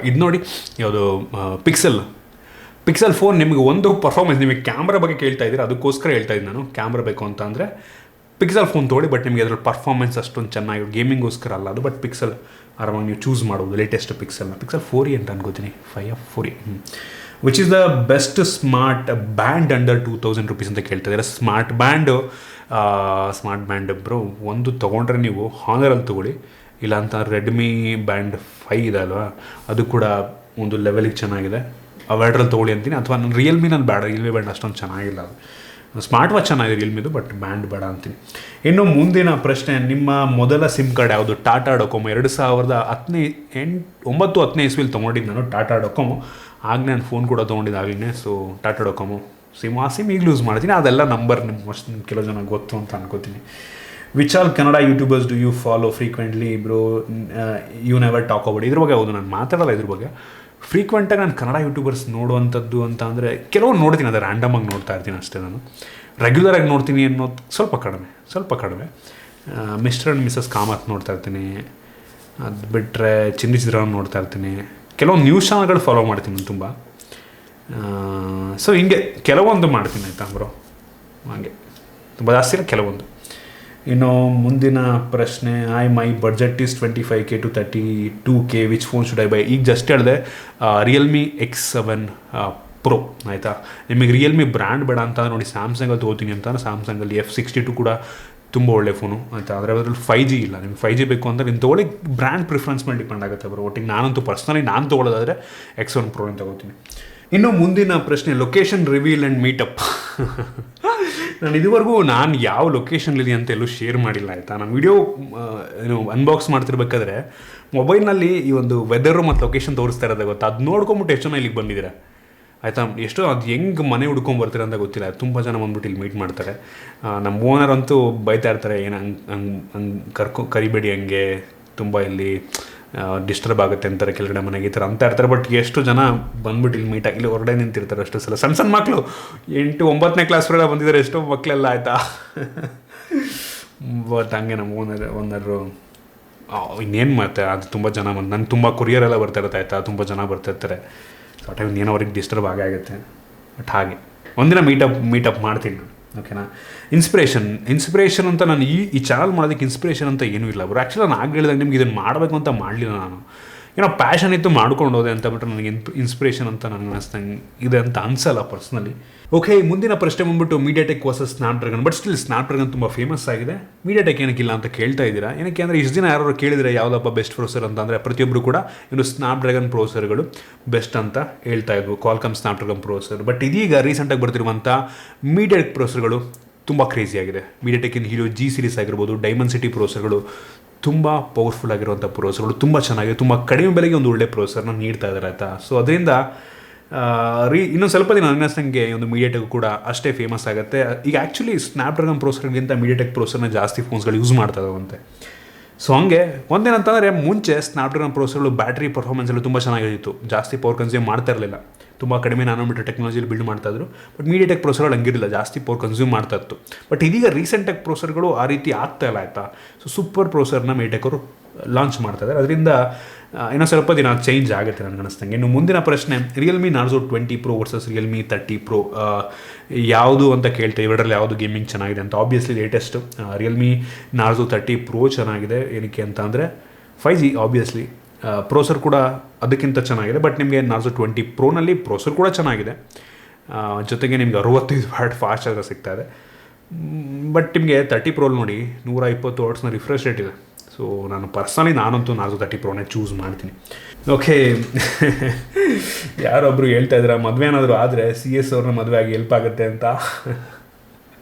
ಇದು ನೋಡಿ, ಯಾವುದು ಪಿಕ್ಸೆಲ್ ಫೋನ್. ನಿಮಗೆ ಒಂದು ಪರ್ಫಾರ್ಮೆನ್ಸ್, ನಿಮಗೆ ಕ್ಯಾಮ್ರಾ ಬಗ್ಗೆ ಕೇಳ್ತಾ ಇದ್ದೀರಾ, ಅದಕ್ಕೋಸ್ಕರ ಹೇಳ್ತಾ ಇದ್ದೀನಿ ನಾನು. ಕ್ಯಾಮ್ರಾ ಬೇಕು ಅಂತ ಅಂದರೆ ಪಿಕ್ಸೆಲ್ ಫೋನ್ ತೊಗೊಳ್ಳಿ, ಬಟ್ ನಿಮಗೆ ಅದ್ರಲ್ಲಿ ಪರ್ಫಾರ್ಮೆನ್ಸ್ ಅಷ್ಟೊಂದು ಚೆನ್ನಾಗಿ ಗೇಮಿಂಗೋಸ್ಕರ ಅಲ್ಲ ಅದು. ಬಟ್ ಪಿಕ್ಸೆಲ್ ಆರಾಮಾಗಿ ನೀವು ಚೂಸ್ ಮಾಡ್ಬೋದು, ಲೇಟೆಸ್ಟ್ ಪಿಕ್ಸೆಲ್ 4e ಅಂತ ಅನ್ಕೋತೀನಿ, 5F4e, which is the best smart band under 2000 rupees ಅಂತ ಕೇಳ್ತಾ ಇದ್ದಾರೆ. ಸ್ಮಾರ್ಟ್ ಬ್ಯಾಂಡ್ ಬ್ರೋ ಒಂದು ತೊಗೊಂಡ್ರೆ ನೀವು ಹಾನರಲ್ಲಿ ತೊಗೊಳ್ಳಿ, ಇಲ್ಲ ಅಂತ ರೆಡ್ಮಿ ಬ್ಯಾಂಡ್ 5 ಇದೆ ಅಲ್ವಾ, ಅದು ಕೂಡ ಒಂದು ಲೆವೆಲಿಗೆ ಚೆನ್ನಾಗಿದೆ, ಅವೆರಡರಲ್ಲಿ ತೊಗೊಳ್ಳಿ ಅಂತೀನಿ. ಅಥವಾ ನಾನು ರಿಯಲ್ಮಿ ಬೇಡ, ರಿಯಲ್ಮಿ ಬ್ಯಾಂಡ್ ಅಷ್ಟೊಂದು ಚೆನ್ನಾಗಿಲ್ಲ ಅದು. ಸ್ಮಾರ್ಟ್ ವಾಚ್ ಚೆನ್ನಾಗಿದೆ ರಿಯಲ್ಮಿದು, ಬಟ್ ಬ್ಯಾಂಡ್ ಬೇಡ ಅಂತೀನಿ. ಇನ್ನು ಮುಂದಿನ ಪ್ರಶ್ನೆ, ನಿಮ್ಮ ಮೊದಲ ಸಿಮ್ ಕಾರ್ಡ್ ಯಾವುದು? ಟಾಟಾ ಡೊಕೊಮೊ. 2009-10 ಇಸ್ವಿಲಿ ತೊಗೊಂಡಿದ್ದು ನಾನು ಟಾಟಾ ಡೊಕೊಮೊ. ಆಗ ನಾನು ಫೋನ್ ಕೂಡ ತೊಗೊಂಡಿದ್ದಾಗಲೇ. ಸೊ ಟಾಟಾ ಡೊಕೊಮೊ ಸಿಮ್ ಈಗಲೂ ಯೂಸ್ ಮಾಡ್ತೀನಿ. ಅದೆಲ್ಲ ನಂಬರ್ ನಿಮ್ಮ ಕೆಲವು ಜನ ಗೊತ್ತು ಅಂತ ಅನ್ಕೋತೀನಿ. Which all Kannada YouTubers do you follow frequently bro? You never talk about. ಇದ್ರ ಬಗ್ಗೆ ಹೌದು, ನಾನು ಮಾತಾಡೋಲ್ಲ ಇದ್ರ ಬಗ್ಗೆ. ಫ್ರೀಕ್ವೆಂಟಾಗಿ ನಾನು ಕನ್ನಡ ಯೂಟ್ಯೂಬರ್ಸ್ ನೋಡುವಂಥದ್ದು ಅಂತ ಅಂದರೆ ಕೆಲವು ನೋಡ್ತೀನಿ, ಅದು ರ್ಯಾಂಡಮಾಗಿ ನೋಡ್ತಾ ಇರ್ತೀನಿ ಅಷ್ಟೇ. ನಾನು ರೆಗ್ಯುಲರಾಗಿ ನೋಡ್ತೀನಿ ಅನ್ನೋದು ಸ್ವಲ್ಪ ಕಡಿಮೆ. ಮಿಸ್ಟರ್ ಆ್ಯಂಡ್ ಮಿಸಸ್ ಕಾಮತ್ ನೋಡ್ತಾ ಇರ್ತೀನಿ. ಅದು ಬಿಟ್ಟರೆ ಚಿಂದಿಸಿದ್ರವನ್ನು ನೋಡ್ತಾ ಇರ್ತೀನಿ. ಕೆಲವೊಂದು ನ್ಯೂಸ್ ಚಾನಲ್ಗಳು ಫಾಲೋ ಮಾಡ್ತೀನಿ ನಾನು ತುಂಬ. ಸೊ ಹಿಂಗೆ ಕೆಲವೊಂದು ಮಾಡ್ತೀನಿ ಆಯಿತಾ ಬ್ರೋ, ಹಾಗೆ ತುಂಬ ಜಾಸ್ತಿ ಇಲ್ಲ, ಕೆಲವೊಂದು. ಇನ್ನು ಮುಂದಿನ ಪ್ರಶ್ನೆ, my budget is 25K to 32K, which phone should I buy? ಈಗ ಜಸ್ಟ್ ಹೇಳಿದೆ ರಿಯಲ್ಮಿ X7 Pro ಆಯಿತಾ. ನಿಮಗೆ ರಿಯಲ್ಮಿ ಬ್ರ್ಯಾಂಡ್ ಬೇಡ ಅಂತ ನೋಡಿ ಸ್ಯಾಮ್ಸಂಗಲ್ಲಿ ತೊಗೋತೀನಿ ಅಂತಂದರೆ ಸ್ಯಾಮ್ಸಂಗಲ್ಲಿ F62 ಕೂಡ ತುಂಬ ಒಳ್ಳೆ ಫೋನು ಆಯಿತಾ. ಆದರೆ ಅದರಲ್ಲಿ 5G ಇಲ್ಲ. ನಿಮ್ಗೆ 5G ಬೇಕು ಅಂದರೆ ನೀವು ತೊಗೊಳ್ಳಿ, ಬ್ರ್ಯಾಂಡ್ ಪ್ರಿಫರೆನ್ಸ್ ಮೇಲೆ ಡಿಪೆಂಡ್ ಆಗುತ್ತೆ ಬರೋ. ಒಟ್ಟಿಗೆ ನಾನಂತೂ ಪರ್ಸ್ನಲಿ ನಾನು ತೊಗೊಳ್ಳೋದಾದರೆ X1 Pro ತೊಗೋತೀನಿ. ಇನ್ನು ಮುಂದಿನ ಪ್ರಶ್ನೆ, ಲೊಕೇಶನ್ ರಿವೀಲ್ ಆ್ಯಂಡ್ ಮೀಟಪ್. ನಾನು ಇದುವರೆಗೂ ಯಾವ ಲೊಕೇಶನ್ಲಿದೆ ಅಂತ ಎಲ್ಲೂ ಶೇರ್ ಮಾಡಿಲ್ಲ ಆಯಿತಾ. ನಾನು ವಿಡಿಯೋ ಅನ್ಬಾಕ್ಸ್ ಮಾಡ್ತಿರ್ಬೇಕಾದ್ರೆ ಮೊಬೈಲ್ನಲ್ಲಿ ಈ ಒಂದು ವೆದರು ಮತ್ತು ಲೊಕೇಶನ್ ತೋರಿಸ್ತಾ ಇರೋದೇ ಗೊತ್ತಾ. ಅದು ನೋಡ್ಕೊಂಬಿಟ್ಟು ಎಷ್ಟು ಜನ ಇಲ್ಲಿಗೆ ಬಂದಿದ್ದೀರಾ ಆಯಿತಾ. ಎಷ್ಟೋ ಅದು ಹೆಂಗೆ ಮನೆ ಹುಡ್ಕೊಂಬರ್ತೀರ ಅಂತ ಗೊತ್ತಿಲ್ಲ. ತುಂಬ ಜನ ಬಂದ್ಬಿಟ್ಟು ಇಲ್ಲಿ ಮೀಟ್ ಮಾಡ್ತಾರೆ. ನಮ್ಮ ಓನರ್ ಅಂತೂ ಬೈತಾ ಇರ್ತಾರೆ, ಏನು ಹಂಗೆ ಕರಿಬೇಡಿ, ಹಂಗೆ ತುಂಬ ಇಲ್ಲಿ ಡಿಸ್ಟರ್ಬ್ ಆಗುತ್ತೆ ಅಂತಾರೆ ಕೆಳಗಡೆ ಮನೆಗೆ, ಈ ಥರ ಅಂತ ಇರ್ತಾರೆ. ಬಟ್ ಎಷ್ಟು ಜನ ಬಂದ್ಬಿಟ್ಟು ಇಲ್ಲಿ ಮೀಟಾಗಿ ಇಲ್ಲಿ ಹೊರಗಡೆ ನಿಂತಿರ್ತಾರೆ ಅಷ್ಟು ಸಲ. ಸಣ್ಣ ಮಕ್ಕಳು 8-9ನೇ ಕ್ಲಾಸ್ವರೆಲ್ಲ ಬಂದಿದ್ದಾರೆ ಎಷ್ಟೋ ಮಕ್ಕಳೆಲ್ಲ ಆಯಿತಾ. ಬಟ್ ಹಂಗೆ ನಮ್ಮ ಓನರು ಇನ್ನೇನು ಮಾಡ್ತಾರೆ, ಅದು ತುಂಬ ಜನ ಬಂದು ನನಗೆ ತುಂಬ ಕೊರಿಯರೆಲ್ಲ ಬರ್ತಾ ಇರುತ್ತೆ ಆಯಿತಾ. ತುಂಬ ಜನ ಬರ್ತಾಯಿರ್ತಾರೆ. ಸೊ ಆ ಟೈಮ್ ಏನೋ ಅವ್ರಿಗೆ ಡಿಸ್ಟರ್ಬ್ ಆಗುತ್ತೆ. ಬಟ್ ಹಾಗೆ ಒಂದಿನ ಮೀಟಪ್ ಮಾಡ್ತೀನಿ ನಾನು, ಓಕೆನಾ. ಇನ್ಸ್ಪಿರೇಷನ್ ಅಂತ ನಾನು ಈ ಚಾನಲ್ ಮಾಡೋದಕ್ಕೆ ಇನ್ಸ್ಪಿರೇಷನ್ ಅಂತ ಏನೂ ಇಲ್ಲ ಬರೋ. ಆ್ಯಕ್ಚುಲಿ ನಾನು ಆಗ ಹೇಳಿದಾಗ ನಿಮ್ಗೆ ಇದನ್ನು ಮಾಡಬೇಕು ಅಂತ ಮಾಡಲಿಲ್ಲ ನಾನು, ಏನೋ ಪ್ಯಾಷನ್ ಇತ್ತು ಮಾಡ್ಕೊಂಡು ಹೋದೆ ಅಂತ ಬಿಟ್ಟರೆ ನನಗೆ ಇನ್ಸ್ಪಿರೇಷನ್ ಅಂತ ನನಗೆ ಅನಿಸ್ತಂಗೆ ಇದೆ ಅಂತ ಅನಿಸಲ್ಲ ಪರ್ಸ್ನಲಿ. ಓಕೆ, ಮುಂದಿನ ಪ್ರಶ್ನೆ ಬಂದ್ಬಿಟ್ಟು MediaTek versus Snapdragon. But still Snapdragon ತುಂಬ ಫೇಮಸ್ ಆಗಿದೆ, ಮೀಡಿಯಾಟೆಕ್ ಏನಕ್ಕಿಲ್ಲ ಅಂತ ಕೇಳ್ತಾ ಇದ್ದೀರಾ. ಏನಕ್ಕೆ ಅಂದರೆ ಇಷ್ಟು ದಿನ ಯಾರು ಕೇಳಿದರೆ ಯಾವುದಪ್ಪ ಬೆಸ್ಟ್ ಪ್ರೊಸೆಸರ್ ಅಂತ ಅಂದರೆ ಪ್ರತಿಯೊಬ್ಬರು ಕೂಡ ಇನ್ನು ಸ್ನ್ಯಾಪ್ಡ್ರ್ಯಾಗನ್ ಪ್ರೊಸೆಸರ್ಗಳು ಬೆಸ್ಟ್ ಅಂತ ಹೇಳ್ತಾ ಇದ್ವು, ಕ್ವಾಲ್ಕಾಮ್ ಸ್ನ್ಯಾಪ್ಡ್ರ್ಯಾಗನ್ ಪ್ರೊಸೆಸರ್. ಬಟ್ ಇದೀಗ ರೀಸೆಂಟಾಗಿ ಬರ್ತಿರುವಂಥ ಮೀಡಿಯಾಟೆಕ್ ಪ್ರೊಸೆಸರ್ಗಳು ತುಂಬ ಕ್ರೇಜಿ ಆಗಿದೆ. ಮೀಡಿಯಾಟೆಕ್ಕಿನ ಹೀರೋ G ಸೀರೀಸ್ ಆಗಿರ್ಬೋದು, ಡೈಮೆನ್ಸಿಟಿ ಪ್ರೊಸೆಸರ್ಗಳು ತುಂಬ ಪವರ್ಫುಲ್ ಆಗಿರುವಂಥ ಪ್ರೊಸೆಸರ್ಗಳು, ತುಂಬ ಚೆನ್ನಾಗಿದೆ, ತುಂಬ ಕಡಿಮೆ ಬೆಲೆಗೆ ಒಂದು ಒಳ್ಳೆ ಪ್ರೊಸೆಸರ್ನ ನೀಡ್ತಾ ಇದ್ದಾರೆ ಆಯಿತಾ. ಸೊ ಅದರಿಂದ ಇನ್ನೊಂದು ಸ್ವಲ್ಪ ದಿನ ಅನ್ನಿಸ್ತಂಗೆ ಒಂದು ಮೀಡಿಯಾಟೆಕ್ ಕೂಡ ಅಷ್ಟೇ ಫೇಮಸ್ ಆಗುತ್ತೆ. ಈಗ ಆ್ಯಕ್ಚುಲಿ ಸ್ನ್ಯಾಪ್ಡ್ರ್ಯಾಗನ್ ಪ್ರೊಸೆಸರ್ಗಿಂತ ಮೀಡಿಯಾಟೆಕ್ ಪ್ರೊಸೆಸರ್ನ ಜಾಸ್ತಿ ಫೋನ್ಸ್ಗಳು ಯೂಸ್ ಮಾಡ್ತಾ ಇದ್ದಾವಂತೆ. ಸೊ ಹಂಗೆ ಒಂದೇನಂತಂದರೆ ಮುಂಚೆ ಸ್ನ್ಯಾಪ್ಡ್ರ್ಯಾಗನ್ ಪ್ರೊಸೆಸರ್ಗಳು ಬ್ಯಾಟ್ರಿ ಪರ್ಫಾರ್ಮೆನ್ಸಲ್ಲಿ ತುಂಬ ಚೆನ್ನಾಗಿತ್ತು, ಜಾಸ್ತಿ ಪವರ್ ಕನ್ಸ್ಯೂಮ್ ಮಾಡ್ತಾ ಇರಲಿಲ್ಲ, ತುಂಬ ಕಡಿಮೆ ನ್ಯಾನೋಮೀಟರ್ ಟೆಕ್ನಾಲಜಿಲಿ ಬಿಲ್ಡ್ ಮಾಡ್ತಾಯಿದ್ರು. ಬಟ್ ಮೀಡಿಯಾಟೆಕ್ ಪ್ರೊಸೆಸರ್ಗಳು ಹಂಗಿರಲಿಲ್ಲ, ಜಾಸ್ತಿ ಪವರ್ ಕನ್ಸ್ಯೂಮ್ ಮಾಡ್ತಾ ಇತ್ತು. ಬಟ್ ಇದೀಗ ರೀಸೆಂಟಾಗಿ ಪ್ರೊಸೆಸರ್ಗಳು ಆ ರೀತಿ ಆಗ್ತಾ ಇಲ್ಲ ಆಯಿತಾ. ಸೊ ಸೂಪರ್ ಪ್ರೊಸೆಸರ್ನ ಮೀಡಿಯಾಟೆಕ್ ಅವರು ಲಾಂಚ್ ಮಾಡ್ತಾಯಿದ್ದಾರೆ. ಅದರಿಂದ ಇನ್ನೂ ಸ್ವಲ್ಪ ದಿನ ಚೇಂಜ್ ಆಗುತ್ತೆ ನನಗೆ ಅನಿಸ್ತಂಗೆ. ಇನ್ನು ಮುಂದಿನ ಪ್ರಶ್ನೆ, Realme Narzo 20 Pro versus Realme 30 Pro ಯಾವುದು ಅಂತ ಕೇಳ್ತಾ, ಇವೆರಡರಲ್ಲಿ ಯಾವುದು ಗೇಮಿಂಗ್ ಚೆನ್ನಾಗಿದೆ ಅಂತ. Obviously latest Realme Narzo 30 Pro ಚೆನ್ನಾಗಿದೆ. ಏನಕ್ಕೆ ಅಂತ ಅಂದರೆ 5G ಆಬ್ವಿಯಸ್ಲಿ, ಪ್ರೊಸೆಸರ್ ಕೂಡ ಅದಕ್ಕಿಂತ ಚೆನ್ನಾಗಿದೆ. ಬಟ್ ನಿಮಗೆ ನಾರ್ಜೋ 20 Proನಲ್ಲಿ ಪ್ರೊಸೆಸರ್ ಕೂಡ ಚೆನ್ನಾಗಿದೆ, ಜೊತೆಗೆ ನಿಮ್ಗೆ 65 ವಾಟ್ ಫಾಸ್ಟ್ ಚಾರ್ಜರ್ ಸಿಗ್ತಾ ಇದೆ. ಬಟ್ ನಿಮಗೆ 30 Pro ನೋಡಿ 120 ವಾಟ್ಸ್ನ ರಿಫ್ರೆಶ್ ರೇಟ್ ಇದೆ. ಸೊ ನಾನಂತೂ ನಾರ್ಜೋ 30 Proನೇ ಚೂಸ್ ಮಾಡ್ತೀನಿ. ಓಕೆ, ಯಾರೊಬ್ಬರು ಹೇಳ್ತಾ ಇದ್ದೀರಾ ಮದುವೆ ಏನಾದರೂ ಆದರೆ CS ಅವ್ರನ್ನ ಮದುವೆ ಆಗಿ ಹೆಲ್ಪ್ ಆಗುತ್ತೆ ಅಂತ.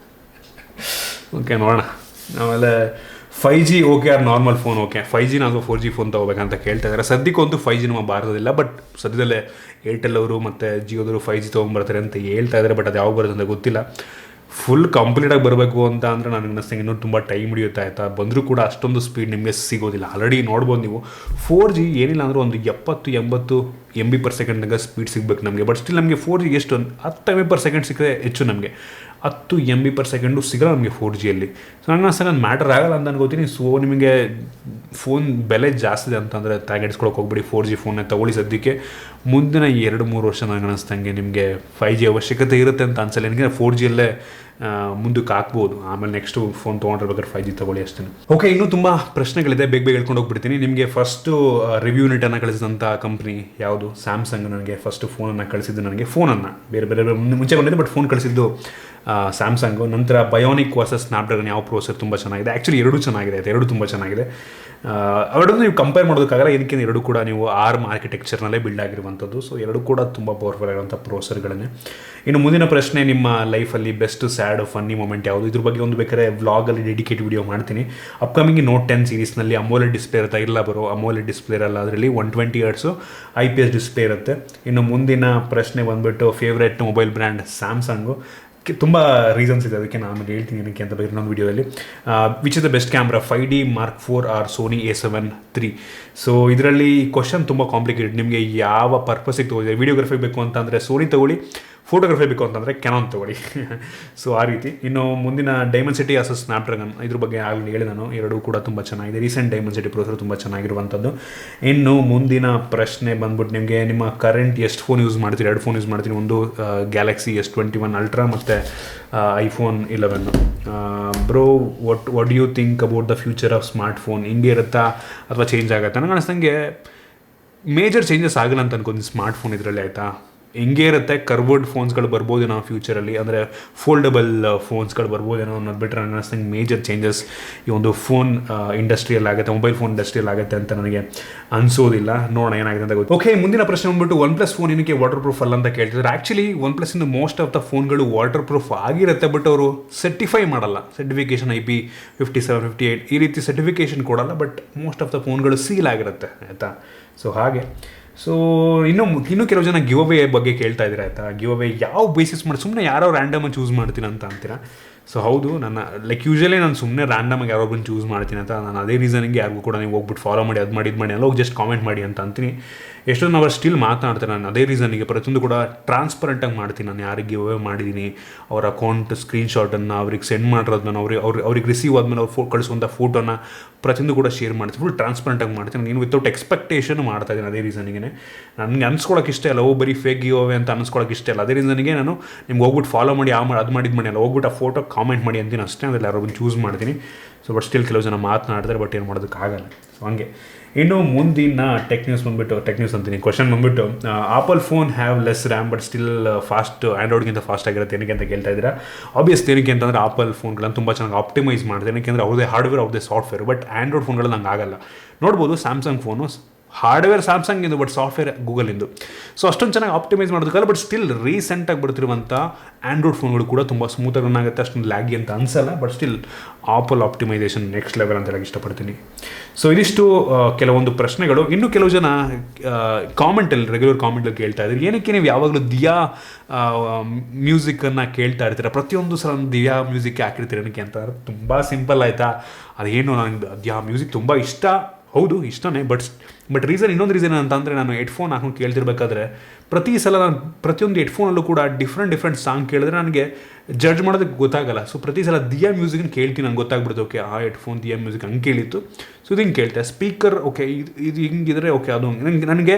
ಓಕೆ, ನೋಡೋಣ. ಆಮೇಲೆ 5G okay or normal phone okay, 5G ನಾವು 4G ಫೋನ್ ತೊಗೋಬೇಕಂತ ಕೇಳ್ತಾ ಇದ್ದಾರೆ. ಸದ್ಯಕ್ಕಂತೂ 5G ನಮ್ಮ ಭಾರತದಿಲ್ಲ, ಬಟ್ ಸದ್ಯದಲ್ಲೇ ಏರ್ಟೆಲ್ ಅವರು ಮತ್ತು ಜಿಯೋದವರು 5G ತೊಗೊಂಬರ್ತಾರೆ ಅಂತ ಹೇಳ್ತಾ ಇದ್ದಾರೆ. ಬಟ್ ಅದು ಯಾವಾಗ ಬರುತ್ತೆ ಅಂತ ಗೊತ್ತಿಲ್ಲ. ಫುಲ್ ಕಂಪ್ಲೀಟಾಗಿ ಬರಬೇಕು ಅಂತ ಅಂದರೆ ನನಗೆ ಅನ್ನಿಸ್ತಂಗೆ ಇನ್ನೂ ತುಂಬ ಟೈಮ್ ಹಿಡಿಯುತ್ತೆ ಆಯಿತಾ. ಬಂದರೂ ಕೂಡ ಅಷ್ಟೊಂದು ಸ್ಪೀಡ್ ನಿಮಗೆ ಸಿಗೋದಿಲ್ಲ. ಆಲ್ರೆಡಿ ನೋಡ್ಬೋದು ನೀವು 4G ಏನಿಲ್ಲ ಅಂದರೆ ಒಂದು 70-80 MB/s ತನಕ ಸ್ಪೀಡ್ ಸಿಗಬೇಕು ನಮಗೆ. ಬಟ್ ಸ್ಟಿಲ್ ನಮಗೆ 4G ಎಷ್ಟು 10 MB/s ಸಿಕ್ಕರೆ ಹೆಚ್ಚು. ನಮಗೆ 10 MB/s ಸಿಗಲ್ಲ ನಮಗೆ 4Gಯಲ್ಲಿ. ಸೊ ನನಗೆ ಅನ್ಸಂಗೆ ಅದು ಮ್ಯಾಟರ್ ಆಗಲ್ಲ ಅಂತ ಅನ್ಕೋತೀನಿ. ಸೊ ನಿಮಗೆ ಫೋನ್ ಬೆಲೆ ಜಾಸ್ತಿ ಇದೆ ಅಂತಂದರೆ ತಲೆಗೆಡ್ಸ್ಕೊಳಕ್ಕೆ ಹೋಗ್ಬಿಡಿ, 4G ಫೋನ್ನೇ ತೊಗೊಳ್ಳಿ ಸದ್ಯಕ್ಕೆ. ಮುಂದಿನ 2-3 ವರ್ಷ ನನಗೆ ಅನ್ನಿಸ್ತಂಗೆ ನಿಮಗೆ 5G ಅವಶ್ಯಕತೆ ಇರುತ್ತೆ ಅಂತ ಅನ್ಸಲ್ಲ. ನನಗೆ 4Gಯಲ್ಲೇ ಮುಂದಕ್ಕೆ ಹಾಕ್ಬೋದು. ಆಮೇಲೆ ನೆಕ್ಸ್ಟು ಫೋನ್ ತೊಗೊಂಡಿರ್ಬೇಕಾದ್ರೆ 5G ತೊಗೊಳ್ಳಿ ಅಷ್ಟೇ. ಓಕೆ, ಇನ್ನೂ ತುಂಬ ಪ್ರಶ್ನೆಗಳಿದೆ, ಬೇಗ ಹೇಳ್ಕೊಂಡು ಹೋಗ್ಬಿಡ್ತೀನಿ. ನಿಮಗೆ ಫಸ್ಟು ರಿವ್ಯೂ ನೆಟನ್ನು ಕಳಿಸಿದಂಥ ಕಂಪ್ನಿ ಯಾವುದು? ಸ್ಯಾಮ್ಸಂಗ್. ನನಗೆ ಫಸ್ಟು ಫೋನನ್ನು ಕಳಿಸಿದ್ದು, ನನಗೆ ಫೋನನ್ನು ಬೇರೆ ಮುಂಚೆ ಬಂದಿದೆ, ಬಟ್ ಫೋನ್ ಕಳಿಸಿದ್ದು ಸ್ಯಾಮ್ಸಂಗು. ನಂತರ ಬಯೋನಿಕ್ ವರ್ಸಸ್ ಸ್ನ್ಯಾಪ್ಡ್ರ್ಯಾಗನ್ ಯಾವ ಪ್ರೋಸೆಸರ್ ತುಂಬ ಚೆನ್ನಾಗಿದೆ. ಆ್ಯಕ್ಚುಲಿ ಎರಡೂ ಚೆನ್ನಾಗಿದೆ, ಎರಡು ತುಂಬ ಚೆನ್ನಾಗಿದೆ. ಅವೆರಡೂ ನೀವು ಕಂಪೇರ್ ಮಾಡೋದಕ್ಕಾಗಲ್ಲ, ಏನಕ್ಕೆ ಎರಡು ಕೂಡ ನೀವು ARM ಆರ್ಕಿಟೆಕ್ಚರ್ನಲ್ಲೇ ಬಿಲ್ಡ್ ಆಗಿರುವಂಥದ್ದು. ಸೊ ಎರಡು ಕೂಡ ತುಂಬ ಪವರ್ಫುಲ್ ಆಗಿರುವಂಥ ಪ್ರೋಸೆಸರ್ಗಳನ್ನೇ. ಇನ್ನು ಮುಂದಿನ ಪ್ರಶ್ನೆ, ನಿಮ್ಮ ಲೈಫಲ್ಲಿ ಬೆಸ್ಟ್ ಸ್ಯಾಡ್ ಫನ್ನಿ ಮೂಮೆಂಟ್ ಯಾವುದು? ಇದ್ರ ಬಗ್ಗೆ ಒಂದು ಬೇಕಾದ್ರೆ ವ್ಲಾಗಲ್ಲಿ ಡೆಡಿಕೇಟ್ ವಿಡಿಯೋ ಮಾಡ್ತೀನಿ. ಅಪ್ಕಮಿಂಗ್ ನೋಟ್ 10 ಸೀರೀಸ್ನಲ್ಲಿ ಅಮೋಲೆಡ್ ಡಿಸ್ಪ್ಲೇ ಇರುತ್ತೆ, ಇಲ್ಲ ಬರೋ ಅಮೋಲೆಡ್ ಡಿಸ್ಪ್ಲೇ ಇರಲ್ಲ, ಅದರಲ್ಲಿ 120 Hz IPS ಡಿಸ್ಪ್ಲೇ ಇರುತ್ತೆ. ಇನ್ನು ಮುಂದಿನ ಪ್ರಶ್ನೆ ಬಂದುಬಿಟ್ಟು ಫೇವ್ರೆಟ್ ಮೊಬೈಲ್ ಬ್ರ್ಯಾಂಡ್ ಸ್ಯಾಮ್ಸಂಗು. ತುಂಬ ರೀಸನ್ಸ್ ಇದೆ, ಅದಕ್ಕೆ ನಾನು ಹೇಳ್ತೀನಿ ಏನಕ್ಕೆ ಅಂತ ಬೇರೆ ಇನ್ನೊಂದು ವೀಡಿಯೋದಲ್ಲಿ. Which is the best camera, 5D Mark IV or Sony A7 III? So ಇದರಲ್ಲಿ ಕ್ವಶನ್ ತುಂಬ ಕಾಂಪ್ಲಿಕೇಟೆಡ್. ನಿಮಗೆ ಯಾವ ಪರ್ಪಸಿಗೆ ತೊಗೊಳ್ಳಿ, ವೀಡಿಯೋಗ್ರಫಿ ಬೇಕು ಅಂತಂದರೆ ಸೋನಿ ತೊಗೊಳ್ಳಿ, ಫೋಟೋಗ್ರಫಿ ಬೇಕು ಅಂತಂದರೆ ಕ್ಯಾನನ್ ತೊಗೊಳ್ಳಿ. ಸೊ ಆ ರೀತಿ. ಇನ್ನು ಮುಂದಿನ ಡೈಮೆನ್ಸಿಟಿ ವರ್ಸಸ್ ಸ್ನ್ಯಾಪ್ಡ್ರ್ಯಾಗನ್, ಇದ್ರ ಬಗ್ಗೆ ಆಗಲಿ ಹೇಳಿ ನಾನು. ಎರಡೂ ಕೂಡ ತುಂಬ ಚೆನ್ನಾಗಿದೆ. ರೀಸೆಂಟ್ ಡೈಮೆನ್ಸಿಟಿ ಪ್ರೋಸೆಸರ್ ತುಂಬ ಚೆನ್ನಾಗಿರುವಂಥದ್ದು. ಇನ್ನು ಮುಂದಿನ ಪ್ರಶ್ನೆ ಬಂದ್ಬಿಟ್ಟು, ನಿಮಗೆ ನಿಮ್ಮ ಕರೆಂಟ್ ಎಷ್ಟು ಫೋನ್ ಯೂಸ್ ಮಾಡ್ತೀರಿ? 2 ಫೋನ್ ಯೂಸ್ ಮಾಡ್ತೀನಿ. ಒಂದು ಗ್ಯಾಲಕ್ಸಿ S21 Ultra ಮತ್ತು iPhone 11. Bro, what do you think about the future of smart phone? ಹಿಂಗೆ ಇರುತ್ತಾ ಅಥವಾ ಚೇಂಜ್ ಆಗುತ್ತಾ? ನನಗೆ ಅನಿಸ್ತಂಗೆ ಮೇಜರ್ ಚೇಂಜಸ್ ಆಗಲ್ಲ ಅಂತ ಅನ್ಕೊಂತೀನಿ ಸ್ಮಾರ್ಟ್ ಫೋನ್ ಇದರಲ್ಲಿ, ಆಯಿತಾ. ಹಿಂಗೆ ಇರುತ್ತೆ, ಕರ್ವರ್ಡ್ ಫೋನ್ಸ್ಗಳು ಬರ್ಬೋದೇನೋ ಫ್ಯೂಚರಲ್ಲಿ, ಅಂದರೆ ಫೋಲ್ಡಬಲ್ ಫೋನ್ಸ್ಗಳು ಬರ್ಬೋದೇನೋ ಅನ್ನೋದು ಬಿಟ್ಟರೆ ನನಗೆ ಅನಿಸ್ತಂಗೆ ಮೇಜರ್ ಚೇಂಜಸ್ ಈ ಒಂದು ಫೋನ್ ಇಂಡಸ್ಟ್ರಿಯಲ್ಲಿ ಆಗುತ್ತೆ, ಮೊಬೈಲ್ ಫೋನ್ ಇಂಡಸ್ಟ್ರಿಯಲ್ಲಿ ಆಗುತ್ತೆ ಅಂತ ನನಗೆ ಅನಿಸೋದಿಲ್ಲ. ನೋಡೋಣ ಏನಾಗಿದೆ ಅಂತ ಗೊತ್ತು. ಓಕೆ, ಮುಂದಿನ ಪ್ರಶ್ನೆ ಬಂದ್ಬಿಟ್ಟು OnePlus ಫೋನ್ ಏನಕ್ಕೆ ವಾಟರ್ ಪ್ರೂಫ್ ಅಲ್ಲ ಅಂತ ಕೇಳ್ತಿದ್ದಾರೆ. ಆ್ಯಕ್ಚುಲಿ OnePlus ಇಂದ ಮೋಸ್ಟ್ ಆಫ್ ದ ಫೋನ್ಗಳು ವಾಟರ್ ಪ್ರೂಫ್ ಆಗಿರುತ್ತೆ, ಬಟ್ ಅವರು ಸರ್ಟಿಫೈ ಮಾಡಲ್ಲ. ಸರ್ಟಿಫಿಕೇಷನ್ IP57, 58 ಈ ರೀತಿ ಸರ್ಟಿಫಿಕೇಷನ್ ಕೊಡಲ್ಲ, ಬಟ್ ಮೋಸ್ಟ್ ಆಫ್ ದ ಫೋನ್ಗಳು ಸೀಲ್ ಆಗಿರುತ್ತೆ, ಆಯಿತಾ. ಸೊ ಹಾಗೆ. ಸೊ ಇನ್ನೂ ಕೆಲವು ಜನ ಗಿವ್ ಅವೇ ಬಗ್ಗೆ ಕೇಳ್ತಾ ಇದ್ದೀರಾ, ಆಯಿತಾ. ಗಿವ್ ಅವೇ ಯಾವ ಬೇಸಿಸ್ ಮಾಡಿ, ಸುಮ್ಮನೆ ಯಾರೋ ರ್ಯಾಂಡಮಾಗಿ ಚೂಸ್ ಮಾಡ್ತೀನಿ ಅಂತ ಅಂತೀರಾ. ಸೊ ಹೌದು, ನನ್ನ ಯೂಶಲಿ ನಾನು ಸುಮ್ಮನೆ ರ್ಯಾಂಡಮಾಗಿ ಯಾರೋ ಬಂದು ಚೂಸ್ ಮಾಡ್ತೀನಿ ಅಂತ. ನಾನು ಅದೇ ರೀಸನಿಗೆ ಯಾರಿಗೂ ಕೂಡ ನೀವು ಹೋಗ್ಬಿಟ್ಟು ಫಾಲೋ ಮಾಡಿ, ಅದು ಮಾಡಿ, ಇದು ಮಾಡಿ, ಎಲ್ಲ ಹೋಗಿ ಜಸ್ಟ್ ಕಾಮೆಂಟ್ ಮಾಡಿ ಅಂತ ಅಂತೀನಿ. ಎಷ್ಟೊಂದು ನಾವು ಸ್ಟಿಲ್ ಮಾತನಾಡ್ತಾರೆ. ನಾನು ಅದೇ ರೀಸನಿಗೆ ಪ್ರತಿಯೊಂದು ಕೂಡ ಟ್ರಾನ್ಸ್ಪರೆಂಟಾಗಿ ಮಾಡ್ತೀನಿ. ನಾನು ಯಾರಿಗೆ ಗಿವ್ ಅವೇ ಮಾಡಿದ್ದೀನಿ, ಅವ್ರ ಅಕೌಂಟ್ ಸ್ಕ್ರೀನ್ಶಾಟನ್ನು ಅವ್ರಿಗೆ ಸೆಂಡ್ ಮಾಡಿರೋದನ್ನ, ಅವ್ರಿಗೆ ರಿಸೀವ್ ಆದಮೇಲೆ ಅವ್ರು ಕಳಿಸುವಂಥ ಫೋಟೋನ ಪ್ರತಿಯೊಂದು ಕೂಡ ಶೇರ್ ಮಾಡ್ತೀನಿ. ಫುಲ್ ಟ್ರಾನ್ಸ್ಪರೆಂಟಾಗಿ ಮಾಡ್ತೀನಿ. ನೀನು ವಿತೌಟ್ ಎಕ್ಸ್ಪೆಕ್ಟೇಷನ್ ಮಾಡ್ತಾ ಇದ್ದೀನಿ. ಅದೇ ರೀಸನಿಗೆ ನನಗೆ ಅನ್ಸ್ಕೊಳಕ್ಕೆ ಇಷ್ಟ ಇಲ್ಲ, ಬರೀ ಫೇಕ್ ಗಿವ್ ಅವೇ ಅಂತ ಅನ್ಸ್ಕೊಳಕ್ಕೆ ಇಷ್ಟ ಇಲ್ಲ. ಅದೇ ರೀಸನಿಗೆ ನಾನು ನಿಮ್ಗೆ ಹೋಗ್ಬಿಟ್ಟು ಫಾಲೋ ಮಾಡಿ, ಅದು ಮಾಡಿದ್ದು ಮಾಡಿ ಅಲ್ಲ, ಹೋಗ್ಬಿಟ್ಟು ಆ ಫೋಟೋ ಕಾಮೆಂಟ್ ಮಾಡಿ ಅಂತೀನಿ ಅಷ್ಟೇ. ಅದರಲ್ಲಿ ಯಾರೋ ಚೂಸ್ ಮಾಡ್ತೀನಿ. ಸೊ ಬಟ್ ಸ್ಟಿಲ್ ಕೆಲವು ಜನ ಮಾತನಾಡ್ತಾರೆ, ಬಟ್ ಏನು ಮಾಡೋದಕ್ಕಾಗಲ್ಲ. ಸೊ ಹಂಗೆ. ಇನ್ನು ಮುಂದಿನ ಟೆಕ್ ನ್ಯೂಸ್ ಅಂತೀನಿ. ಕ್ವಶನ್ ಬಂದುಬಿಟ್ಟು, Apple phone have less RAM but still fast, ಆ್ಯಂಡ್ರಾಯ್ಡ್ಗಿಂತ ಫಾಸ್ಟ್ ಆಗಿರುತ್ತೆ ಏನಕ್ಕೆ ಅಂತ ಕೇಳ್ತಾ ಇದ್ದೀರಾ. ಆಬ್ವಿಯಸ್ಲಿ ಏನಕ್ಕೆ ಅಂತಂದರೆ ಆಪಲ್ ಫೋನ್ಗಳನ್ನು ತುಂಬ ಚೆನ್ನಾಗಿ ಆಪ್ಟಿಮೈಸ್ ಮಾಡಿದೆ. ಏನಕ್ಕೆ ಅಂದರೆ ಅವ್ರದ್ದೇ ಹಾರ್ಡ್ವೇರ್, ಅವ್ರದ್ದೇ ಸಾಫ್ಟ್ವೇರ್. ಬಟ್ ಆ್ಯಂಡ್ರಾಯ್ಡ್ ಫೋನ್ಗಳು ನಂಗೆ ಆಗಲ್ಲ. ನೋಡ್ಬೋದು ಸ್ಯಾಮ್ಸಂಗ್ ಫೋನು ಹಾರ್ಡ್ವೇರ್ ಸ್ಯಾಮ್ಸಂಗಿಂದು, ಬಟ್ ಸಾಫ್ಟ್ವೇರ್ ಗೂಗಲಿಂದು. ಸೊ ಅಷ್ಟೊಂದು ಚೆನ್ನಾಗಿ ಆಪ್ಟಿಮೈಸ್ ಮಾಡೋದಕ್ಕಲ್ಲ, ಬಟ್ ಸ್ಟಿಲ್ ರೀಸೆಂಟಾಗಿ ಬರ್ತಿರುವಂಥ ಆ್ಯಂಡ್ರಾಯ್ಡ್ ಫೋನ್ಗಳು ಕೂಡ ತುಂಬ ಸ್ಮೂತಾಗಿ ರನ್ ಆಗುತ್ತೆ, ಅಷ್ಟೊಂದು ಲ್ಯಾಗಿ ಅಂತ ಅನಿಸಲ್ಲ. But still apple optimisation next level ಅಂತ ಹೇಳಕ್ಕೆ ಇಷ್ಟಪಡ್ತೀನಿ. ಸೊ ಇದಿಷ್ಟು ಕೆಲವೊಂದು ಪ್ರಶ್ನೆಗಳು. ಇನ್ನೂ ಕೆಲವು ಜನ ಕಾಮೆಂಟಲ್ಲಿ, ರೆಗ್ಯುಲರ್ ಕಾಮೆಂಟಲ್ಲಿ ಕೇಳ್ತಾ ಇದ್ದೀರಿ, ಏನಕ್ಕೆ ನೀವು ಯಾವಾಗಲೂ ದಿಯಾ ಮ್ಯೂಸಿಕನ್ನು ಕೇಳ್ತಾ ಇರ್ತೀರ, ಪ್ರತಿಯೊಂದು ಸಲ ದಿಯಾ ಮ್ಯೂಸಿಕ್ ಹಾಕಿರ್ತೀರ ಏನಕ್ಕೆ ಅಂತ. ತುಂಬ ಸಿಂಪಲ್, ಆಯಿತಾ. ಅದೇನು, ನನಗೆ ದಿಯಾ ಮ್ಯೂಸಿಕ್ ತುಂಬ ಇಷ್ಟ, ಹೌದು ಇಷ್ಟನೇ. ಬಟ್ ಇನ್ನೊಂದು ರೀಸನ್ ಅಂತ ಅಂದರೆ, ನಾನು ಹೆಡ್ಫೋನ್ ಹಾಕೊಂಡು ಕೇಳ್ತಿರ್ಬೇಕಾದ್ರೆ ಪ್ರತಿ ಸಲ ನಾನು ಪ್ರತಿಯೊಂದು ಹೆಡ್ಫೋನಲ್ಲೂ ಕೂಡ ಡಿಫ್ರೆಂಟ್ ಸಾಂಗ್ ಕೇಳಿದ್ರೆ ನನಗೆ ಜಡ್ಜ್ ಮಾಡೋದಕ್ಕೆ ಗೊತ್ತಾಗಲ್ಲ. ಸೊ ಪ್ರತಿ ಸಲ ದಿಯಾ ಮ್ಯೂಸಿಕ್ನ ಕೇಳ್ತೀನಿ, ನಂಗೆ ಗೊತ್ತಾಗ್ಬಿಡುತ್ತೆ, ಓಕೆ ಆ ಹೆಡ್ಫೋನ್ ದಿಯಾ ಮ್ಯೂಸಿಕ್ ಹಂಗೆ ಕೇಳಿತ್ತು. ಸೊ ಇದು ಹಿಂಗೆ ಕೇಳ್ತೆ. ಸ್ಪೀಕರ್ ಓಕೆ, ಇದು ಹಿಂಗಿದ್ರೆ ಓಕೆ, ಅದು ನನಗೆ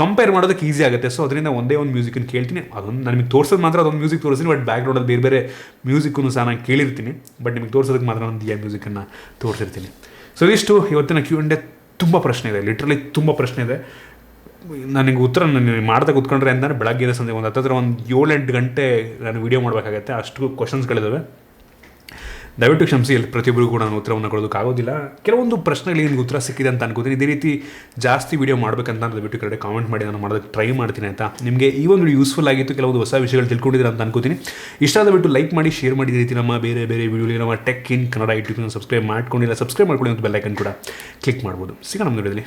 ಕಂಪೇರ್ ಮಾಡೋದಕ್ಕೆ ಈಸಿ ಆಗುತ್ತೆ. ಸೊ ಅದರಿಂದ ಒಂದೇ ಒಂದು ಮ್ಯೂಸಿಕನ್ನು ಕೇಳ್ತೀನಿ. ಅದೊಂದು ನನಗೆ ತೋರಿಸೋದು ಮಾತ್ರ ಅದೊಂದು ಮ್ಯೂಸಿಕ್ ತೋರಿಸ್ತೀನಿ, ಬಟ್ ಬ್ಯಾಕ್ಗ್ರೌಂಡಲ್ಲಿ ಬೇರೆ ಬೇರೆ ಮ್ಯೂಸಿಕ್ಕನ್ನು ಸಹ ನಾನು ಕೇಳಿರ್ತೀನಿ. ಬಟ್ ನಿಮಗೆ ತೋರಿಸೋದಕ್ಕೆ ಮಾತ್ರ ನಾನು ದಿಯಾ ಮ್ಯೂಸಿಕನ್ನು ತೋರಿಸಿರ್ತೀನಿ. ಸೊ ಇಷ್ಟು ಇವತ್ತಿನ Q&A. ತುಂಬ ಪ್ರಶ್ನೆ ಇದೆ, ಲಿಟ್ರಲಿ ತುಂಬ ಪ್ರಶ್ನೆ ಇದೆ. ನನಗೆ ಉತ್ತರ ಮಾಡ್ತಾ ಕೂತ್ಕೊಂಡ್ರೆ ಅಂತಂದರೆ ಬೆಳಗ್ಗೆ ಸಂಜೆ ಒಂದು 7-8 ಗಂಟೆ ನಾನು ವೀಡಿಯೋ ಮಾಡಬೇಕಾಗತ್ತೆ, ಅಷ್ಟು ಕ್ವಶನ್ಸ್ಗಳಿದ್ದಾವೆ. ದಯವಿಟ್ಟು ಕ್ಷಮಿಸಿ, ಇಲ್ಲಿ ಪ್ರತಿಯೊಬ್ಬರಿಗೂ ಕೂಡ ನಾನು ಉತ್ತರವನ್ನು ಕೊಡೋದಕ್ಕಾಗೋದಿಲ್ಲ. ಕೆಲವೊಂದು ಪ್ರಶ್ನೆಗಳಿಗೆ ನಿಮಗೆ ಉತ್ತರ ಸಿಕ್ಕಿದೆ ಅಂತ ಅನ್ಕೋತೀನಿ. ಇದೇ ರೀತಿ ಜಾಸ್ತಿ ವೀಡಿಯೋ ಮಾಡಬೇಕಂತ ದಯವಿಟ್ಟು ಕಡೆ ಕಾಮೆಂಟ್ ಮಾಡಿ, ನಾನು ಮಾಡೋದಕ್ಕೆ ಟ್ರೈ ಮಾಡ್ತೀನಿ ಅಂತ. ನಿಮಗೆ ಈ ಒಂದು ಯೂಸ್ಫುಲ್ ಆಗಿತ್ತು, ಕೆಲವೊಂದು ಹೊಸ ವಿಷಯಗಳು ತಿಳ್ಕೊಂಡಿದ್ದೀರ ಅಂತ ಅನ್ಕೋತೀನಿ. ಇಷ್ಟ ಆದಬಿಟ್ಟು ಲೈಕ್ ಮಾಡಿ, ಶೇರ್ ಮಾಡಿ. ಈ ರೀತಿ ನಮ್ಮ ಬೇರೆ ಬೇರೆ ವೀಡಿಯೋಲಿ ನಮ್ಮ ಟೆಕ್ ಇನ್ ಕನ್ನಡ ಯೂಟ್ಯೂಬ್ನ ಸಬ್ಸ್ಕ್ರೈಬ್ ಮಾಡ್ಕೊಂಡಿಲ್ಲ, ಸಬ್ಸ್ಕ್ರೈಬ್ ಮಾಡ್ಕೊಳ್ಳಿ ಮತ್ತು ಬೆಲ್ ಐಕನ್ ಕೂಡ ಕ್ಲಿಕ್ ಮಾಡ್ಬೋದು. ಸಿಗೋಣ ನಮ್ಮ ವಿಡಿಯೋದಲ್ಲಿ.